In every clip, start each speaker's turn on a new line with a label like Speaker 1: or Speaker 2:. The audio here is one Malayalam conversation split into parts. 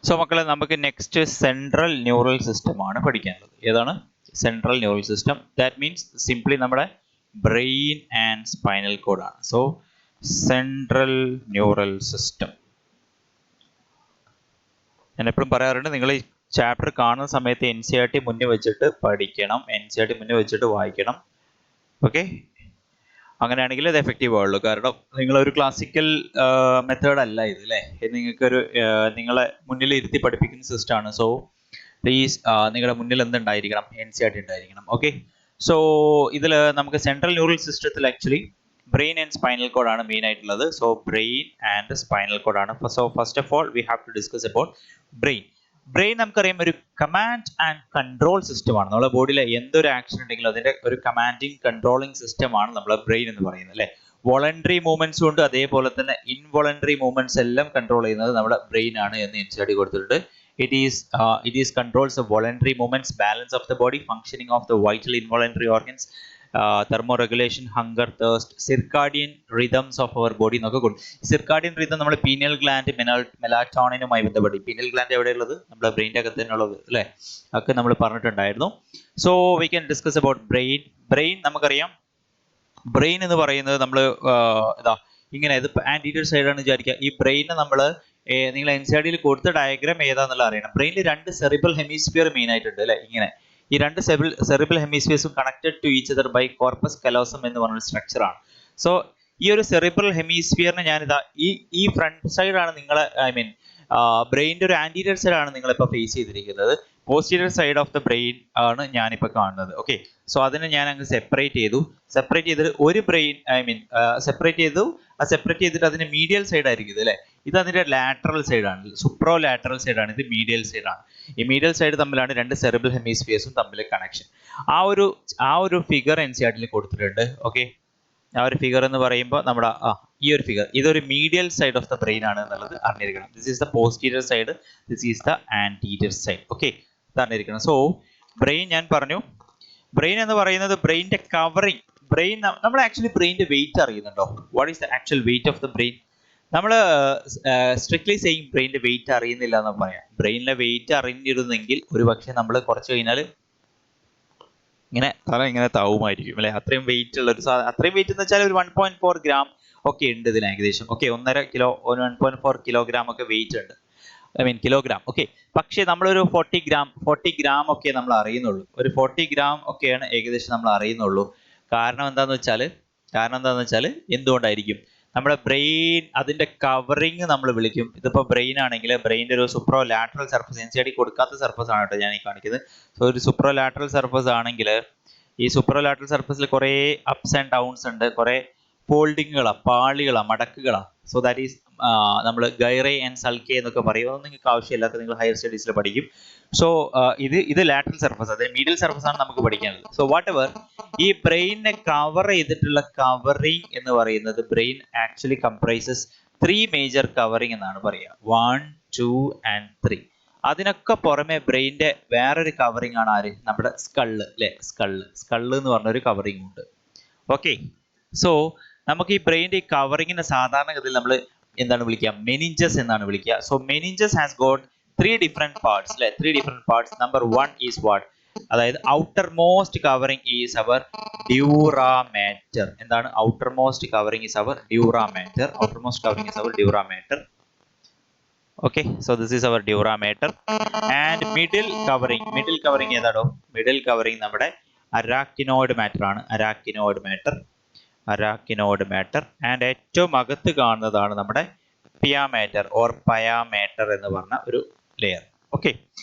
Speaker 1: സോ മക്കളെ, നമുക്ക് നെക്സ്റ്റ് സെൻട്രൽ ന്യൂറൽ സിസ്റ്റം ആണ് പഠിക്കാനുള്ളത്. ഏതാണ്? Central neural system. That means simply നമ്മുടെ ബ്രെയിൻ ആൻഡ് സ്പൈനൽ കോഡ് ആണ്. So central neural system. ഞാൻ എപ്പോഴും പറയാറുണ്ട്, നിങ്ങൾ ഈ ചാപ്റ്റർ കാണുന്ന സമയത്ത് NCERT മുന്നിൽ വെച്ചിട്ട് പഠിക്കണം, NCERT മുന്നിൽ വെച്ചിട്ട് വായിക്കണം. ഓക്കെ, അങ്ങനെയാണെങ്കിൽ അത് എഫക്റ്റീവ് ആവുള്ളൂ. കാരണം നിങ്ങളൊരു ക്ലാസിക്കൽ മെത്തേഡ് അല്ല ഇത്, അല്ലേ? നിങ്ങൾക്കൊരു നിങ്ങളെ മുന്നിൽ ഇരുത്തി പഠിപ്പിക്കുന്ന സിസ്റ്റമാണ്. സോ പ്ലീസ് നിങ്ങളുടെ മുന്നിൽ എന്തുണ്ടായിരിക്കണം? NCERT ഉണ്ടായിരിക്കണം. ഓക്കെ, സോ ഇതിൽ നമുക്ക് സെൻട്രൽ ന്യൂറൽ സിസ്റ്റത്തിൽ actually brain and spinal cord ആണ് മെയിൻ ആയിട്ടുള്ളത്. So brain and spinal cord ആണ്. So first of all we have to discuss about brain. Brain നമുക്കറിയാം ഒരു കമാൻഡ് ആൻഡ് കൺട്രോൾ സിസ്റ്റമാണ്. നമ്മുടെ ബോഡിയിലെ എന്തൊരു ആക്ഷൻ ഉണ്ടെങ്കിലും അതിന്റെ ഒരു കമാൻഡിങ് കൺട്രോളിങ് സിസ്റ്റമാണ് നമ്മുടെ ബ്രെയിൻ എന്ന് പറയുന്നത്, അല്ലേ? വോളണ്ടറി മൂവ്മെന്റ്സും ഉണ്ട്, അതേപോലെ തന്നെ ഇൻവോളണ്ടറി മൂവ്മെന്റ്സ് എല്ലാം കൺട്രോൾ ചെയ്യുന്നത് നമ്മുടെ ബ്രെയിൻ ആണ് എന്ന് NCERT കൊടുത്തിട്ടുണ്ട്. It is controls the voluntary movements, balance of the body, functioning of the vital involuntary organs, thermoregulation, hunger, thirst, circadian rhythms of our body എന്നൊക്കെ കൊടുക്കും. സിർക്കാഡിയൻ റിതം നമ്മുടെ പീനിയൽ ഗ്ലാൻഡ്, മെലാറ്റോണിനുമായി ബന്ധപ്പെട്ട്. പീനിയൽ ഗ്ലാൻഡ് എവിടെയുള്ളത്? നമ്മുടെ ബ്രെയിൻ്റെ അകത്ത് തന്നെ ഉള്ളത്, അല്ലേ? ഒക്കെ നമ്മൾ പറഞ്ഞിട്ടുണ്ടായിരുന്നു. So we can discuss about brain. Brain നമുക്കറിയാം, ബ്രെയിൻ എന്ന് പറയുന്നത് നമ്മൾ ഇങ്ങനെ ഇത് ആൻറ്റീരിയർ സൈഡാണ് വിചാരിക്കുക. ഈ ബ്രെയിനെ നമ്മൾ നിങ്ങൾ NCERT കൊടുത്ത ഡയഗ്രാം ഏതാന്നുള്ള അറിയണം. ബ്രെയിനിൽ രണ്ട് സെറിബ്രൽ ഹെമിസ്ഫിയർ മെയിൻ ആയിട്ടുണ്ട്, അല്ലേ? ഇങ്ങനെ ഈ രണ്ട് സെറിബ്രൽ ഹെമിസ്ഫിയേഴ്സും connected to each other by corpus callosum എന്ന് പറഞ്ഞ സ്ട്രക്ചർ ആണ്. സോ ഈ ഒരു സെറിബ്രൽ ഹെമിസ്ഫിയറിനെ ഞാനിതാ ഈ ഫ്രണ്ട് സൈഡാണ് നിങ്ങളെ, ഐ മീൻ ബ്രെയിൻ്റെ ഒരു ആൻറ്റീരിയർ സൈഡാണ് നിങ്ങളിപ്പോൾ ഫേസ് ചെയ്തിരിക്കുന്നത്. Posterior side of the brain ആണ് ഞാനിപ്പോൾ കാണുന്നത്. ഓക്കെ, സോ അതിനെ ഞാൻ അങ്ങ് സെപ്പറേറ്റ് ചെയ്തിട്ട് ഒരു ബ്രെയിൻ, ഐ മീൻ സെപ്പറേറ്റ് ചെയ്തിട്ട് അതിന് മീഡിയൽ സൈഡ് ആയിരിക്കും ഇത്, അല്ലേ? ഇത് അതിന്റെ ലാറ്ററൽ സൈഡാണ്, സുപ്രോ ലാറ്ററൽ സൈഡാണ്. ഇത് മീഡിയൽ സൈഡാണ്. ഈ മീഡിയൽ സൈഡ് തമ്മിലാണ് രണ്ട് സെറിബ്രൽ ഹെമിസ്ഫിയേഴ്സും തമ്മിൽ കണക്ഷൻ. ആ ഒരു ഫിഗർ NCERT കൊടുത്തിട്ടുണ്ട്. ഓക്കെ, ആ ഒരു ഫിഗർ എന്ന് പറയുമ്പോൾ നമ്മുടെ ഈ ഒരു ഫിഗർ, ഇതൊരു medial side of the brain ആണ് എന്നുള്ളത് അറിഞ്ഞിരിക്കണം. This is the posterior side, this is the anterior side. Okay, ഇത് അറിഞ്ഞിരിക്കണം. സോ ബ്രെയിൻ ഞാൻ പറഞ്ഞു, ബ്രെയിൻ എന്ന് പറയുന്നത് ബ്രെയിൻ്റെ കവറിങ്. ബ്രെയിൻ നമ്മൾ ആക്ച്വലി ബ്രെയിൻ്റെ വെയിറ്റ് അറിയുന്നുണ്ടോ? What is the actual weight of the brain? നമ്മൾ സ്ട്രിക്ട്ലി സെയിം ബ്രെയിൻ്റെ വെയിറ്റ് അറിയുന്നില്ല എന്ന് പറയാം. ബ്രെയിനിലെ വെയിറ്റ് അറിഞ്ഞിരുന്നെങ്കിൽ ഒരു പക്ഷേ നമ്മൾ കുറച്ച് കഴിഞ്ഞാൽ ഇങ്ങനെ തല ഇങ്ങനെ താവുമായിരിക്കും, അല്ലെ? അത്രയും വെയിറ്റ് ഉള്ള അത്രയും വെയിറ്റ് എന്ന് വെച്ചാൽ ഒരു 1.4 ഗ്രാം ഒക്കെ ഉണ്ട് ഇതിന് ഏകദേശം. ഓക്കെ, 1.5 കിലോ, 1.4 കിലോഗ്രാം ഒക്കെ വെയിറ്റ് ഉണ്ട്, ഐ മീൻ കിലോഗ്രാം. ഓക്കെ, പക്ഷേ നമ്മളൊരു 40 ഗ്രാം ഒക്കെ നമ്മൾ അറിയുന്നുള്ളൂ. ഒരു 40 ഗ്രാം ഒക്കെയാണ് ഏകദേശം നമ്മൾ അറിയുന്നുള്ളൂ. കാരണം എന്താണെന്ന് വെച്ചാൽ എന്തുകൊണ്ടായിരിക്കും? നമ്മുടെ ബ്രെയിൻ അതിന്റെ കവറിങ് നമ്മൾ വിളിക്കും. ഇതിപ്പോൾ ബ്രെയിൻ ആണെങ്കിൽ ബ്രെയിൻ്റെ ഒരു സുപ്രോ ലാറ്ററൽ സർഫസ്, NCERT കൊടുക്കാത്ത സർഫസ് ആണ് കേട്ടോ ഞാൻ ഈ കാണിക്കുന്നത്. സോ ഒരു സുപ്രോ ലാറ്ററൽ സർഫസ് ആണെങ്കിൽ ഈ സുപ്രോ ലാറ്ററൽ സർഫസിൽ കുറേ അപ്സ് ആൻഡ് ഡൗൺസ് ഉണ്ട്, കുറേ ഫോൾഡിങ്ങുകളാണ്, പാളികളാണ്, മടക്കുകളാണ്. സോ ദാറ്റ് ഈസ് നമ്മൾ ഗൈറേ ആൻഡ് സൾക്കേ എന്നൊക്കെ പറയും. അതൊന്നും നിങ്ങൾക്ക് ആവശ്യമില്ലാത്ത നിങ്ങൾ ഹയർ സ്റ്റഡീസിൽ പഠിക്കും. സോ ഇത് ലാറ്ററൽ സർഫസ്, അതായത് മീഡിയൽ സർഫസ് ആണ് നമുക്ക് പഠിക്കാനുള്ളത്. സോ വാട്ട് എവർ, ഈ ബ്രെയിനിനെ കവർ ചെയ്തിട്ടുള്ള കവറിങ് എന്ന് പറയുന്നത് brain actually comprises 3 major covering എന്നാണ് പറയുക. 1, 2 and 3. അതിനൊക്കെ പുറമെ ബ്രെയിൻ്റെ വേറൊരു കവറിങ് ആണ് ആര്? നമ്മുടെ സ്കള്ള്, അല്ലേ? സ്കള്ള് എന്ന് പറഞ്ഞൊരു കവറിങ് ഉണ്ട്. ഓക്കെ, സോ നമുക്ക് ഈ ബ്രെയിൻ്റെ ഈ കവറിങ്ങിനെ സാധാരണഗതിയിൽ നമ്മൾ എന്താണ് വിളിക്കുക? മെനിഞ്ചസ് എന്നാണ് വിളിക്കുക. So meninges has got 3 different parts, അല്ലെ? 3 different parts. Number 1 is what? അതായത് outer most covering is our dura mater. എന്താണ് outer most covering? Is our dura mater. Outer most covering is our dura mater. Okay, so this is our dura mater. And middle covering ഏതാണോ? മിഡിൽ കവറിങ് നമ്മുടെ അരാക്റ്റിനോയിഡ് മാറ്റർ ആണ്. അരാക്റ്റിനോയിഡ് മാറ്റർ. ആൻഡ് ഏറ്റവും അകത്ത് കാണുന്നതാണ് നമ്മുടെ പിയാമാറ്റർ ഓർ പയാമാറ്റർ എന്ന് പറഞ്ഞ ഒരു ലെയർ. ഓക്കെ,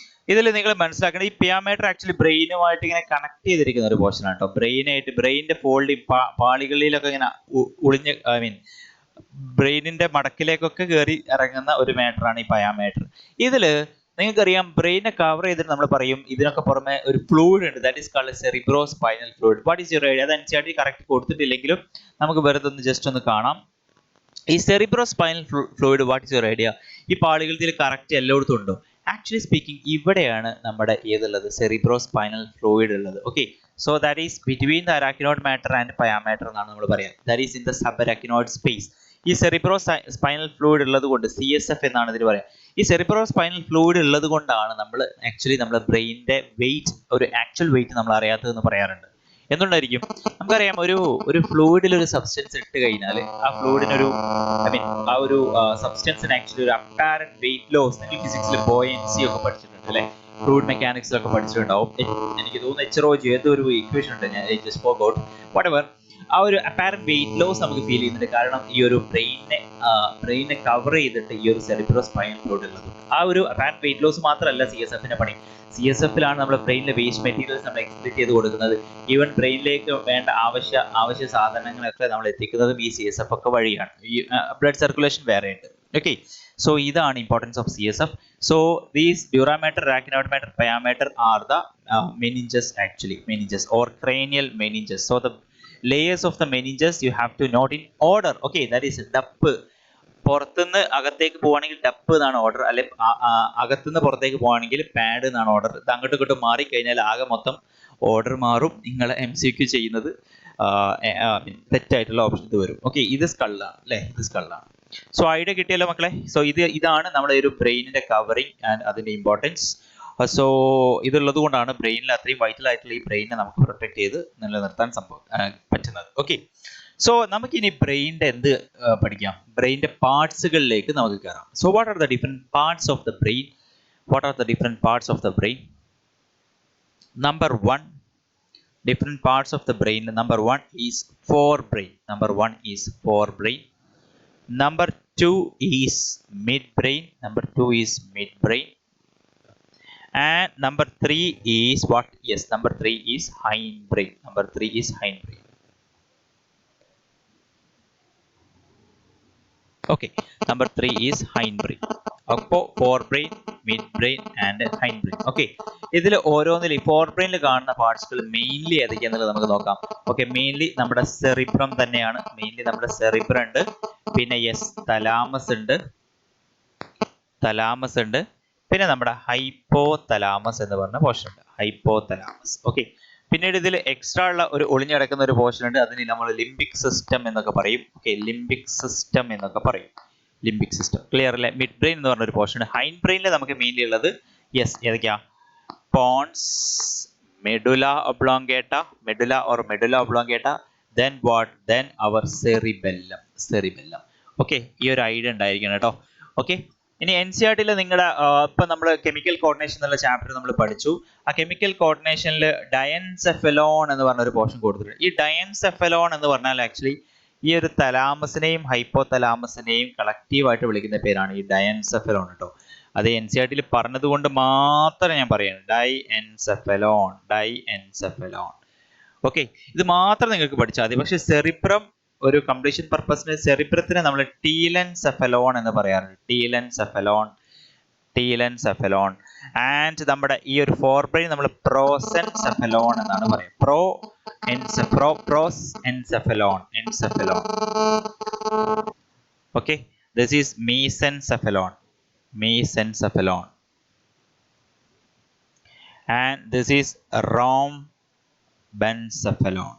Speaker 1: ഇതിൽ നിങ്ങൾ മനസ്സിലാക്കേണ്ടത് ഈ പിയാമാറ്റർ ആക്ച്വലി ബ്രെയിനുമായിട്ട് ഇങ്ങനെ കണക്ട് ചെയ്തിരിക്കുന്ന ഒരു പോർഷൻ ആണ് കേട്ടോ. ബ്രെയിനിന്റെ ഫോൾഡിങ് പാളികളിലൊക്കെ ഇങ്ങനെ ഒളിഞ്ഞ്, ഐ മീൻ ബ്രെയിനിന്റെ മടക്കിലേക്കൊക്കെ കയറി ഇറങ്ങുന്ന ഒരു മാറ്ററാണ് ഈ പയാമാറ്റർ. ഇതിൽ നിങ്ങൾക്കറിയാം, ബ്രെയിനെ കവർ ചെയ്തിട്ട് നമ്മൾ പറയും ഇതിനൊക്കെ പുറമെ ഒരു ഫ്ലൂയിഡ് ഉണ്ട്, that is called cerebrospinal fluid. What is your idea? അത് NCERT കറക്റ്റ് കൊടുത്തിട്ടില്ലെങ്കിലും നമുക്ക് വെറുതെ ഒന്ന് ജസ്റ്റ് ഒന്ന് കാണാം. ഈ cerebrospinal fluid, what is your idea? ഈ പാളികളിൽ കറക്റ്റ് എല്ലായിടത്തും ഉണ്ടോ? ആക്ച്വലി സ്പീക്കിംഗ് ഇവിടെയാണ് നമ്മുടെ ഏതുള്ളത്? സെറിബ്രോ സ്പൈനൽ ഫ്ലൂയിഡ് ഉള്ളത്. Okay, so that is between the arachnoid mater and pia mater എന്നാണ് നമ്മൾ പറയാം. That is in the sub arachnoid space. ഈ സെറിബ്രോ സ്പൈനൽ ഫ്ലൂയിഡ് ഉള്ളത് കൊണ്ട് CSF എന്നാണ് ഇതിന് പറയാം. ഈ സെറിബ്രോ സ്പൈനൽ ഫ്ലൂയിഡ് ഉള്ളത് കൊണ്ടാണ് നമ്മൾ ആക്ച്വലി നമ്മുടെ ബ്രെയിനിന്റെ വെയിറ്റ്, ഒരു ആക്ച്വൽ വെയിറ്റ് നമ്മൾ അറിയാത്തതെന്ന് പറയാറുണ്ട്. എന്തുകൊണ്ടായിരിക്കും? നമുക്കറിയാം, ഒരു ഫ്ലൂയിഡിൽ ഒരു സബ്സ്റ്റൻസ് ഇട്ട് കഴിഞ്ഞാൽ ആ ഫ്ലൂയിഡിനൊരു ആ ഒരു സബ്സ്റ്റൻസിന് ആക്ച്വലി ഒരു അപ്പാരന്റ് വെയിറ്റ് ലോസ്, നിങ്ങൾ ഫിസിക്സിൽ ബോയൻസി ഒക്കെ പഠിച്ചിട്ടുണ്ട് അല്ലെ, ഫ്ലൂയിഡ് മെക്കാനിക്സിലൊക്കെ പഠിച്ചിട്ടുണ്ടാവും. എനിക്ക് തോന്നുന്നു HROG ഏതൊരു ഇക്വേഷൻ ഉണ്ട്, ഞാൻ ജസ്റ്റ് ഫോർഗോട്ട്, വാട്ടെവർ. ആ ഒരു അപ്പാരന്റ് വെയിറ്റ് ലോസ് നമുക്ക് ഫീൽ ചെയ്യുന്നുണ്ട്. കാരണം ഈ ഒരു ബ്രെയിനെ കവർ ചെയ്തിട്ട് ഈ ഒരു സെറിബ്രോ സ്പൈനൽ ഫ്ലൂയിഡ് ഉള്ളത്. ആ ഒരു അപ്പാരന്റ് വെയിറ്റ് ലോസ് മാത്രമല്ല CSFന്റെ പണി. CSFലാണ് നമ്മുടെ ബ്രെയിനിലെ വേസ്റ്റ് മെറ്റീരിയൽസ് നമ്മൾ എക്സ്പ്ലിറ്റ് ചെയ്ത് കൊടുക്കുന്നത്. ഈവൻ ബ്രെയിനിലേക്ക് വേണ്ട ആവശ്യ സാധനങ്ങളൊക്കെ നമ്മൾ എത്തിക്കുന്നതും ഈ CSF ഒക്കെ വഴിയാണ്. ഈ ബ്ലഡ് സർക്കുലേഷൻ വേറെ ഉണ്ട്. ഓക്കെ, so ഇതാണ് importance of CSF. so these dura mater, arachnoid mater, pia mater are the meninges, actually meninges or cranial meninges. so the layers of the meninges you have to note in order. okay, that is ഡപ്പ്. പുറത്തുനിന്ന് അകത്തേക്ക് പോവാണെങ്കിൽ ഡപ്പ് എന്നാണ് ഓർഡർ, അല്ലെ അകത്തുനിന്ന് പുറത്തേക്ക് പോവാണെങ്കിൽ പാഡ് എന്നാണ് ഓർഡർ. ഇത് അങ്ങോട്ടും ഇങ്ങോട്ടും മാറിക്കഴിഞ്ഞാൽ ആകെ മൊത്തം ഓർഡർ മാറും. നിങ്ങൾ MCQ ചെയ്യുന്നത് തെറ്റായിട്ടുള്ള ഓപ്ഷൻ ഇത് വരും. ഓക്കെ, ഇത് സ്കള്ളാണ് അല്ലെ, ഇത് സ്കള്ളാണ്. സോ ഐഡിയ കിട്ടിയല്ലോ മക്കളെ. സോ ഇതാണ് നമ്മുടെ ഒരു ബ്രെയിനിന്റെ കവറിങ് ആൻഡ് അതിന്റെ ഇമ്പോർട്ടൻസ്. സോ ഇതുള്ളത് കൊണ്ടാണ് ബ്രെയിനിൽ അത്രയും വൈറ്റൽ ആയിട്ടുള്ള ഈ ബ്രെയിനെ നമുക്ക് പ്രൊട്ടക്ട് ചെയ്ത് നിലനിർത്താൻ പറ്റുന്നത്. ഓക്കെ, സോ നമുക്കിനി ബ്രെയിനിന്റെ എന്ത് പഠിക്കാം? ബ്രെയിനിന്റെ പാർട്സുകളിലേക്ക് നമുക്ക് കയറാം. So what are the different parts of the brain? What are the different parts of the brain? Number 1, different parts of the brain. Number 1 is forebrain. Number 1 is forebrain. Number 2 is midbrain. Number 2 is midbrain. And number 3 is what? Yes, number 3 is hindbrain. Number 3 is hindbrain. Okay, number 3 is hindbrain. അപ്പോൾ forebrain, midbrain and hindbrain. Okay, ഇതിൽ ഓരോന്നിലും forebrainൽ കാണുന്ന പാർട്സുകൾ മെയിൻലി ഏതൊക്കെയാണെന്നുള്ളത് നമുക്ക് നോക്കാം. ഓക്കെ, മെയിൻലി നമ്മുടെ സെറിബ്രം തന്നെയാണ്. മെയിൻലി നമ്മുടെ സെറിബ്രം ഉണ്ട്, പിന്നെ തലാമസ് ഉണ്ട്, പിന്നെ നമ്മുടെ ഹൈപ്പോതലാമസ് എന്ന് പറഞ്ഞ പോർഷൻ ഉണ്ട്, ഹൈപ്പോതലാമസ്. ഓക്കെ, പിന്നീട് ഇതിൽ എക്സ്ട്രാ ഉള്ള ഒരു ഒളിഞ്ഞടക്കുന്ന ഒരു പോർഷൻ ഉണ്ട്, അതിന് നമ്മൾ ലിംബിക് സിസ്റ്റം എന്നൊക്കെ പറയും. ഓക്കെ, ലിംബിക് സിസ്റ്റം എന്നൊക്കെ പറയും, ലിംബിക് സിസ്റ്റം. ക്ലിയർ അല്ലേ? മിഡ് ബ്രെയിൻ എന്ന് പറഞ്ഞ ഒരു പോർഷൻ. ഹൈൻഡ് ബ്രെയിനിൽ നമുക്ക് മെയിൻലി ഉള്ളത് ഏതൊക്കെയാ? Pons, medulla oblongata, then what? then our cerebellum. Okay, ഈ ഒരു ഐഡിയ ഉണ്ടായിരിക്കണം കേട്ടോ. ഓക്കെ, ഇനി NCERT-ൽ നിങ്ങളുടെ ഇപ്പൊ നമ്മൾ കെമിക്കൽ കോർഡിനേഷൻ എന്നുള്ള ചാപ്റ്റർ നമ്മൾ പഠിച്ചു. ആ കെമിക്കൽ കോർഡിനേഷനിൽ ഡയൻസെഫലോൺ എന്ന് പറഞ്ഞ ഒരു പോർഷൻ കൊടുത്തിട്ടുണ്ട്. ഈ ഡയൻസെഫലോൺ എന്ന് പറഞ്ഞാൽ ആക്ച്വലി ഈ ഒരു തലാമസിനെയും ഹൈപ്പോതലാമസിനെയും കളക്റ്റീവായിട്ട് വിളിക്കുന്ന പേരാണ് ഈ ഡയൻസെഫലോൺ കേട്ടോ. അത് NCERT-ൽ പറഞ്ഞത് കൊണ്ട് മാത്രം ഞാൻ പറയാണ്, ഡൈഎൻസെഫലോൺ. ഓക്കെ, ഇത് മാത്രം നിങ്ങൾക്ക് പഠിച്ചാൽ മതി. പക്ഷെ സെറിബ്രം ഒരു കംപ്ലീഷൻ പർപ്പസിന് സെറിബ്രത്തിനെ നമ്മൾ ടീലൻസെഫലോൺ എന്ന് പറയാറുണ്ട്, ടീലൻസെഫലോൺ. ആൻഡ് നമ്മുടെ ഈ ഒരു ഫോർബ്രെയിൻ നമ്മൾ പ്രോസെൻസെഫലോൺ എന്നാണ് പറയുക, prosencephalon. Okay, this is mesencephalon, and this is rhombencephalon.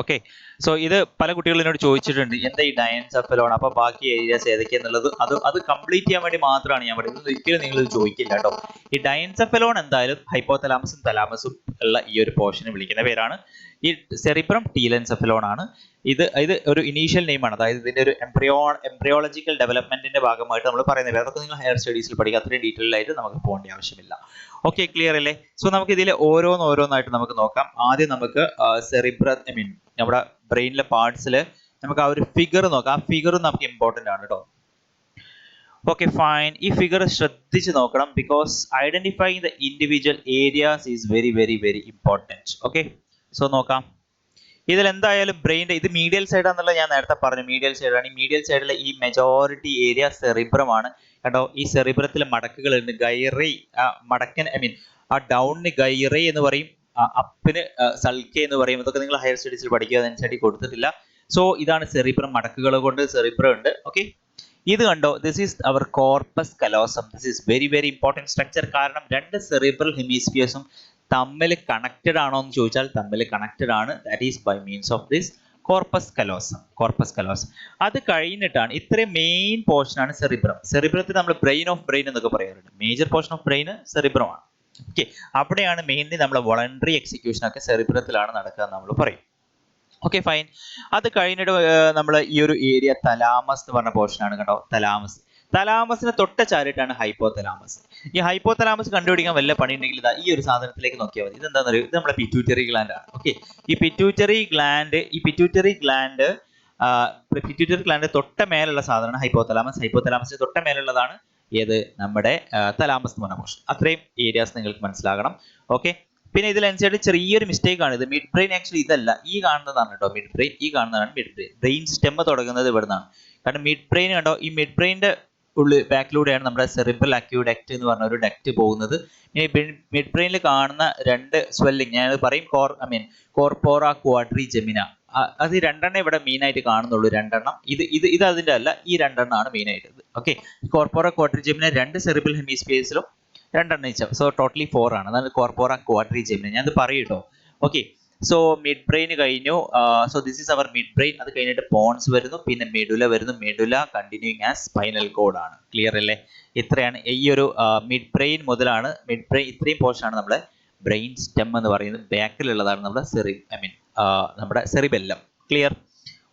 Speaker 1: Okay, so ഇത് പല കുട്ടികളും എന്നോട് ചോദിച്ചിട്ടുണ്ട്, എന്താ ഈ ഡയൻസെഫലോൺ, അപ്പൊ ബാക്കി ഏരിയാസ് ഏതൊക്കെയാന്നുള്ളത് അത് കംപ്ലീറ്റ് ചെയ്യാൻ വേണ്ടി മാത്രമാണ് ഞാൻ പറയുന്നത്. ഒരിക്കലും നിങ്ങൾ ഇത് ചോദിക്കില്ല കേട്ടോ. ഈ ഡയൻസെഫലോൺ എന്തായാലും ഹൈപ്പോതലാമസും തലാമസും ഉള്ള ഈ ഒരു പോർഷനെ വിളിക്കുന്ന പേരാണ്. ഈ സെറിബ്രം ടീലൻസെഫലോൺ ആണ്. ഇത് ഒരു ഇനീഷ്യൽ നെയിമാണ്, അതായത് ഇതിന്റെ ഒരു എംബ്രിയോളജിക്കൽ ഡെവലപ്മെന്റിന്റെ ഭാഗമായിട്ട് നമ്മൾ പറയുന്നത്. അതൊക്കെ നിങ്ങൾ ഹയർ സ്റ്റഡീസിൽ പഠിക്കുക, അത്രയും ഡീറ്റെയിൽ ആയിട്ട് നമുക്ക് പോകേണ്ട ആവശ്യമില്ല. ഓക്കെ, ക്ലിയർ അല്ലേ? സോ നമുക്ക് ഇതിൽ ഓരോന്നായിട്ട് നമുക്ക് നോക്കാം. ആദ്യം നമുക്ക് നമ്മുടെ ബ്രെയിനിലെ പാർട്സിൽ നമുക്ക് ആ ഒരു ഫിഗർ നോക്കാം. ആ ഫിഗർ നമുക്ക് ഇമ്പോർട്ടന്റ് ആണ് കേട്ടോ. Okay, fine. ഈ ഫിഗർ ശ്രദ്ധിച്ച് നോക്കണം, because identifying the individual areas is very very very important. Okay, so നോക്കാം. ഇതിൽ എന്തായാലും ബ്രെയിൻ്റെ ഇത് മീഡിയൽ സൈഡ് ആണെന്നുള്ളത് ഞാൻ നേരത്തെ പറഞ്ഞു, മീഡിയൽ സൈഡാണ്. ഈ മീഡിയൽ സൈഡിലെ ഈ മെജോറിറ്റി ഏരിയ സെറിബ്രമാണ് കേട്ടോ. ഈ സെറിബ്രത്തിൽ മടക്കുകളുണ്ട്, ഗൈറൈ, മടക്കൻ ആ ഡൗണിന് ഗൈറൈ എന്ന് പറയും, അപ്പിന് സൾക്കെ എന്ന് പറയും. ഇതൊക്കെ നിങ്ങൾ ഹയർ സ്റ്റഡീസിൽ പഠിക്കുക, അതനുസരിച്ച് കൊടുത്തിട്ടില്ല. സോ ഇതാണ് സെറിബ്രം, മടക്കുകൾ കൊണ്ട് സെറിബ്രം ഉണ്ട്. ഓക്കെ, ഇത് കണ്ടോ, this is our corpus callosum. This is very very important structure. കാരണം രണ്ട് സെറിബ്രൽ ഹെമിസ്ഫിയേഴ്സും തമ്മിൽ കണക്റ്റഡ് ആണോ എന്ന് ചോദിച്ചാൽ തമ്മിൽ കണക്റ്റഡ് ആണ്. That is by means of this corpus callosum. അത് കഴിഞ്ഞിട്ടാണ് ഇത്രയും മെയിൻ പോർഷൻ ആണ് സെറിബ്രം. സെറിബ്രത്തിൽ നമ്മൾ ബ്രെയിൻ ഓഫ് ബ്രെയിൻ എന്നൊക്കെ പറയാറുണ്ട്. Major portion of brain cerebrum ആണ്. ഓക്കെ, അവിടെയാണ് മെയിൻലി നമ്മൾ വോളണ്ടറി എക്സിക്യൂഷൻ ഒക്കെ സെറിബ്രത്തിലാണ് നടക്കുക എന്ന് നമ്മൾ പറയും. Okay fine. അത് കഴിഞ്ഞിട്ട് നമ്മൾ ഈ ഒരു ഏരിയ തലാമസ് എന്ന് പറഞ്ഞ പോർഷൻ ആണ് കേട്ടോ. തലാമസിന് തൊട്ട ചാരിട്ടാണ് ഹൈപ്പോതലാമസ്. ഈ ഹൈപ്പോതലാമസ് കണ്ടുപിടിക്കാൻ വല്ല പണി ഉണ്ടെങ്കിൽ ഇതാ ഈ ഒരു സാധനത്തിലേക്ക് നോക്കിയാൽ മതി. ഇതെന്താണെന്ന് അറിയോ? ഇത് നമ്മുടെ പിറ്റ്യൂട്ടറി ഗ്ലാൻഡ് ആണ്. ഓക്കെ, ഈ പിറ്റ്യൂട്ടറി ഗ്ലാൻഡ് തൊട്ട മേലുള്ള സാധനമാണ് ഹൈപ്പോതലാമസ്. ഹൈപ്പോതലാമസിന് തൊട്ട മേലുള്ളതാണ് ഏത്? നമ്മുടെ തലാമസ് എന്ന് പറഞ്ഞ പോർഷൻ. അത്രയും ഏരിയാസ് നിങ്ങൾക്ക് മനസ്സിലാകണം. ഓക്കെ, പിന്നെ ഇതിൽ അനുസരിച്ച് ചെറിയൊരു മിസ്റ്റേക്ക് ആണ്. ഇത് മിഡ് ബ്രെയിൻ ആക്ച്വലി ഇതല്ല, ഈ കാണുന്നതാണ് കേട്ടോ മിഡ് ബ്രെയിൻ. ഈ കാണുന്നതാണ് മിഡ് ബ്രെയിൻ. ബ്രെയിൻ സ്റ്റെം തുടങ്ങുന്നത് ഇവിടെ നിന്നാണ്. കാരണം മിഡ് ബ്രെയിൻ കണ്ടോ, ഈ മിഡ് ബ്രെയിൻ്റെ ബാക്കിലൂടെയാണ് നമ്മുടെ സെറിബ്രൽ അക്യൂഡക്റ്റ് എന്ന് പറഞ്ഞ ഒരു ഡക്റ്റ് പോകുന്നത്. ഇനി മിഡ് ബ്രെയിനിൽ കാണുന്ന രണ്ട് സ്വെല്ലിങ് ഞാൻ പറയും, കോർപ്പോറ ക്വാഡ്രിജെമിന. അത് രണ്ടെണ്ണം ഇവിടെ മെയിൻ ആയിട്ട് കാണുന്നുള്ളൂ. രണ്ടെണ്ണം. ഇത് അതിന്റെ അല്ല, ഈ രണ്ടെണ്ണമാണ് മെയിൻ ആയിട്ട്. ഓക്കെ, കോർപ്പോറ ക്വാഡ്രിജെമിന രണ്ട് സെറിബ്രൽ ഹെമിസ്ഫിയേഴ്സിലും രണ്ടെണ്ണം വെച്ചാൽ സോ ടോട്ടലി 4 ആണ്. അതാണ് കോർപ്പോറ ക്വാഡ്രിജെമിന. ഞാൻ ഇത് പറയും കേട്ടോ. ഓക്കെ, സോ മിഡ് ബ്രെയിൻ കഴിഞ്ഞു. So this is our midbrain. അത് കഴിഞ്ഞിട്ട് പോൺസ് വരുന്നു, പിന്നെ മെഡുല വരുന്നു. Medulla continuing as spinal cord ആണ്. ക്ലിയർ അല്ലേ? ഇത്രയാണ് ഈ ഒരു മിഡ് ബ്രെയിൻ മുതലാണ്. മിഡ് ബ്രെയിൻ ഇത്രയും പോർഷൻ ആണ് നമ്മുടെ ബ്രെയിൻ സ്റ്റെം എന്ന് പറയുന്നത്. ബാക്കിലുള്ളതാണ് നമ്മുടെ നമ്മുടെ സെറിബെല്ലം. ക്ലിയർ?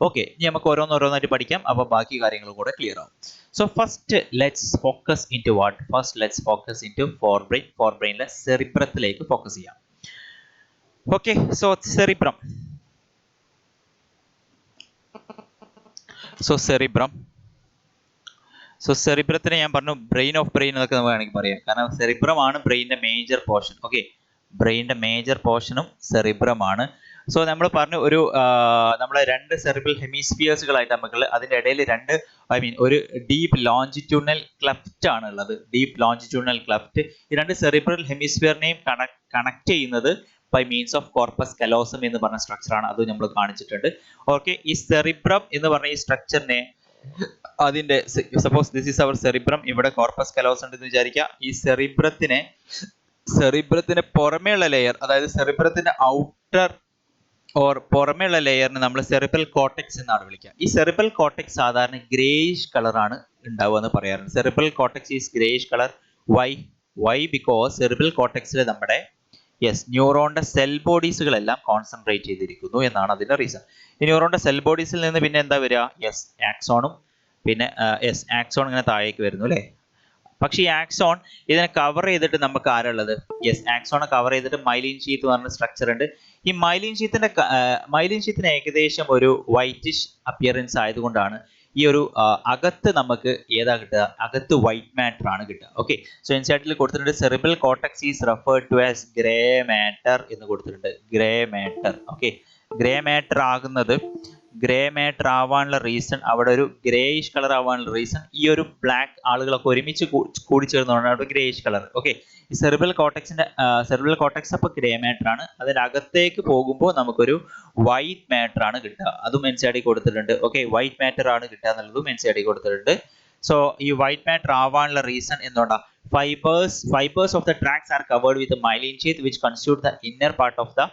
Speaker 1: ഓക്കെ, ഇനി നമുക്ക് ഓരോന്നായിട്ട് പഠിക്കാം. അപ്പോൾ ബാക്കി കാര്യങ്ങളും കൂടെ ക്ലിയർ ആവും. So first let's focus into what? First let's focus into forebrain. Forebrainലെ സെറിബ്രത്തിലേക്ക് ഫോക്കസ് ചെയ്യാം. Okay, so cerebrum. സെറിബ്രത്തിനെ ഞാൻ പറഞ്ഞു ബ്രെയിൻ ഓഫ് ബ്രെയിൻ എന്നൊക്കെ നമുക്ക് വേണമെങ്കിൽ പറയാം. കാരണം സെറിബ്രം ആണ് ബ്രെയിനിന്റെ മേജർ പോർഷൻ. ഓക്കെ, ബ്രെയിനിന്റെ മേജർ പോർഷനും സെറിബ്രം ആണ്. സോ നമ്മൾ പറഞ്ഞു ഒരു നമ്മളെ രണ്ട് സെറിബ്രൽ ഹെമിസ്ഫിയേഴ്സുകളായിട്ട് നമുക്ക് അതിന്റെ ഇടയിൽ ഒരു ഡീപ്പ് ലോഞ്ചിറ്റ്യൂണൽ ക്ലെഫ്റ്റ് ആണ് ഉള്ളത്. ഡീപ്പ് ലോഞ്ചിറ്റ്യൂണൽ ക്ലെഫ്റ്റ് ഈ രണ്ട് സെറിബ്രൽ ഹെമിസ്ഫിയറിനെയും കണക്ട് ചെയ്യുന്നത് by means of corpus callosum എന്ന് പറഞ്ഞ സ്ട്രക്ചർ ആണ്. അത് നമ്മൾ കാണിച്ചിട്ടുണ്ട്. ഓക്കെ, ഈ സെറിബ്രം എന്ന് പറഞ്ഞ ഈ സ്ട്രക്ചറിനെ അതിന്റെ suppose this is our cerebrum, ഇവിടെ കോർപ്പസ് കലോസം ഉണ്ടെന്ന് വിചാരിക്കുക. ഈ സെറിബ്രത്തിന് പുറമേയുള്ള ലെയർ, അതായത് സെറിബ്രത്തിന്റെ ഔട്ടർ പുറമേയുള്ള ലെയറിന് നമ്മൾ സെറിബ്രൽ കോർട്ടെക്സ് എന്നാണ് വിളിക്കുക. ഈ സെറിബ്രൽ കോർട്ടെക്സ് സാധാരണ ഗ്രേയിഷ് കളറാണ് ഉണ്ടാവുക എന്ന് പറയാറുണ്ട്. Cerebral cortex is greyish colour. Why because cerebral കോർട്ടെക്സിൽ നമ്മുടെ ന്യൂറോണിന്റെ സെൽ ബോഡീസുകളെല്ലാം കോൺസെൻട്രേറ്റ് ചെയ്തിരിക്കുന്നു എന്നാണ് അതിന്റെ റീസൺ. ഈ ന്യൂറോണിന്റെ സെൽ ബോഡീസിൽ നിന്ന് പിന്നെ എന്താ വരിക? ആക്സോണും പിന്നെ ആക്സോൺ ഇങ്ങനെ താഴേക്ക് വരുന്നു അല്ലേ? പക്ഷേ ഈ ആക്സോൺ ഇതിനെ കവർ ചെയ്തിട്ട് നമുക്ക് ആരുള്ളത്? ആക്സോണെ കവർ ചെയ്തിട്ട് മൈലിൻ ഷീത്ത് എന്ന് പറഞ്ഞ സ്ട്രക്ചർ ഉണ്ട്. ഈ മൈലിൻ ഷീത്തിന് ഏകദേശം ഒരു വൈറ്റിഷ് അപ്പിയറൻസ് ആയതുകൊണ്ടാണ് ഈ ഒരു അകത്ത് നമുക്ക് ഏതാ കിട്ടുക? അകത്ത് വൈറ്റ് മാറ്റർ ആണ് കിട്ടുക. ഓക്കെ, സോ എൻസിആർടിയിൽ കൊടുത്തിട്ടുണ്ട് cerebral cortex is referred to as grey matter എന്ന് കൊടുത്തിട്ടുണ്ട്. Grey matter. Okay, grey matter ആവാനുള്ള റീസൺ, അവിടെ ഒരു ഗ്രേയിഷ് കളർ ആവാനുള്ള റീസൺ ഈ ഒരു ബ്ലാക്ക് ആളുകളൊക്കെ ഒരുമിച്ച് കൂടിച്ചേർന്നുകൊണ്ടാണ് ഗ്രേയിഷ് കളർ. ഓക്കെ, ഈ സെറിബ്രൽ കോർട്ടെക്സ് അപ്പോൾ ഗ്രേ മാറ്റർ ആണ്. അതിന്റെ അകത്തേക്ക് പോകുമ്പോൾ നമുക്കൊരു വൈറ്റ് മാറ്റർ ആണ് കിട്ടുക. അതും എൻസിആർടി കൊടുത്തിട്ടുണ്ട്. ഓക്കെ, വൈറ്റ് മാറ്റർ ആണ് കിട്ടുക എന്നുള്ളതും എൻസിആർടി കൊടുത്തിട്ടുണ്ട്. സോ ഈ വൈറ്റ് മാറ്റർ ആവാനുള്ള റീസൺ എന്തുകൊണ്ടാ? Fibres of the tracks R covered with myelin sheath which constitute the inner part of the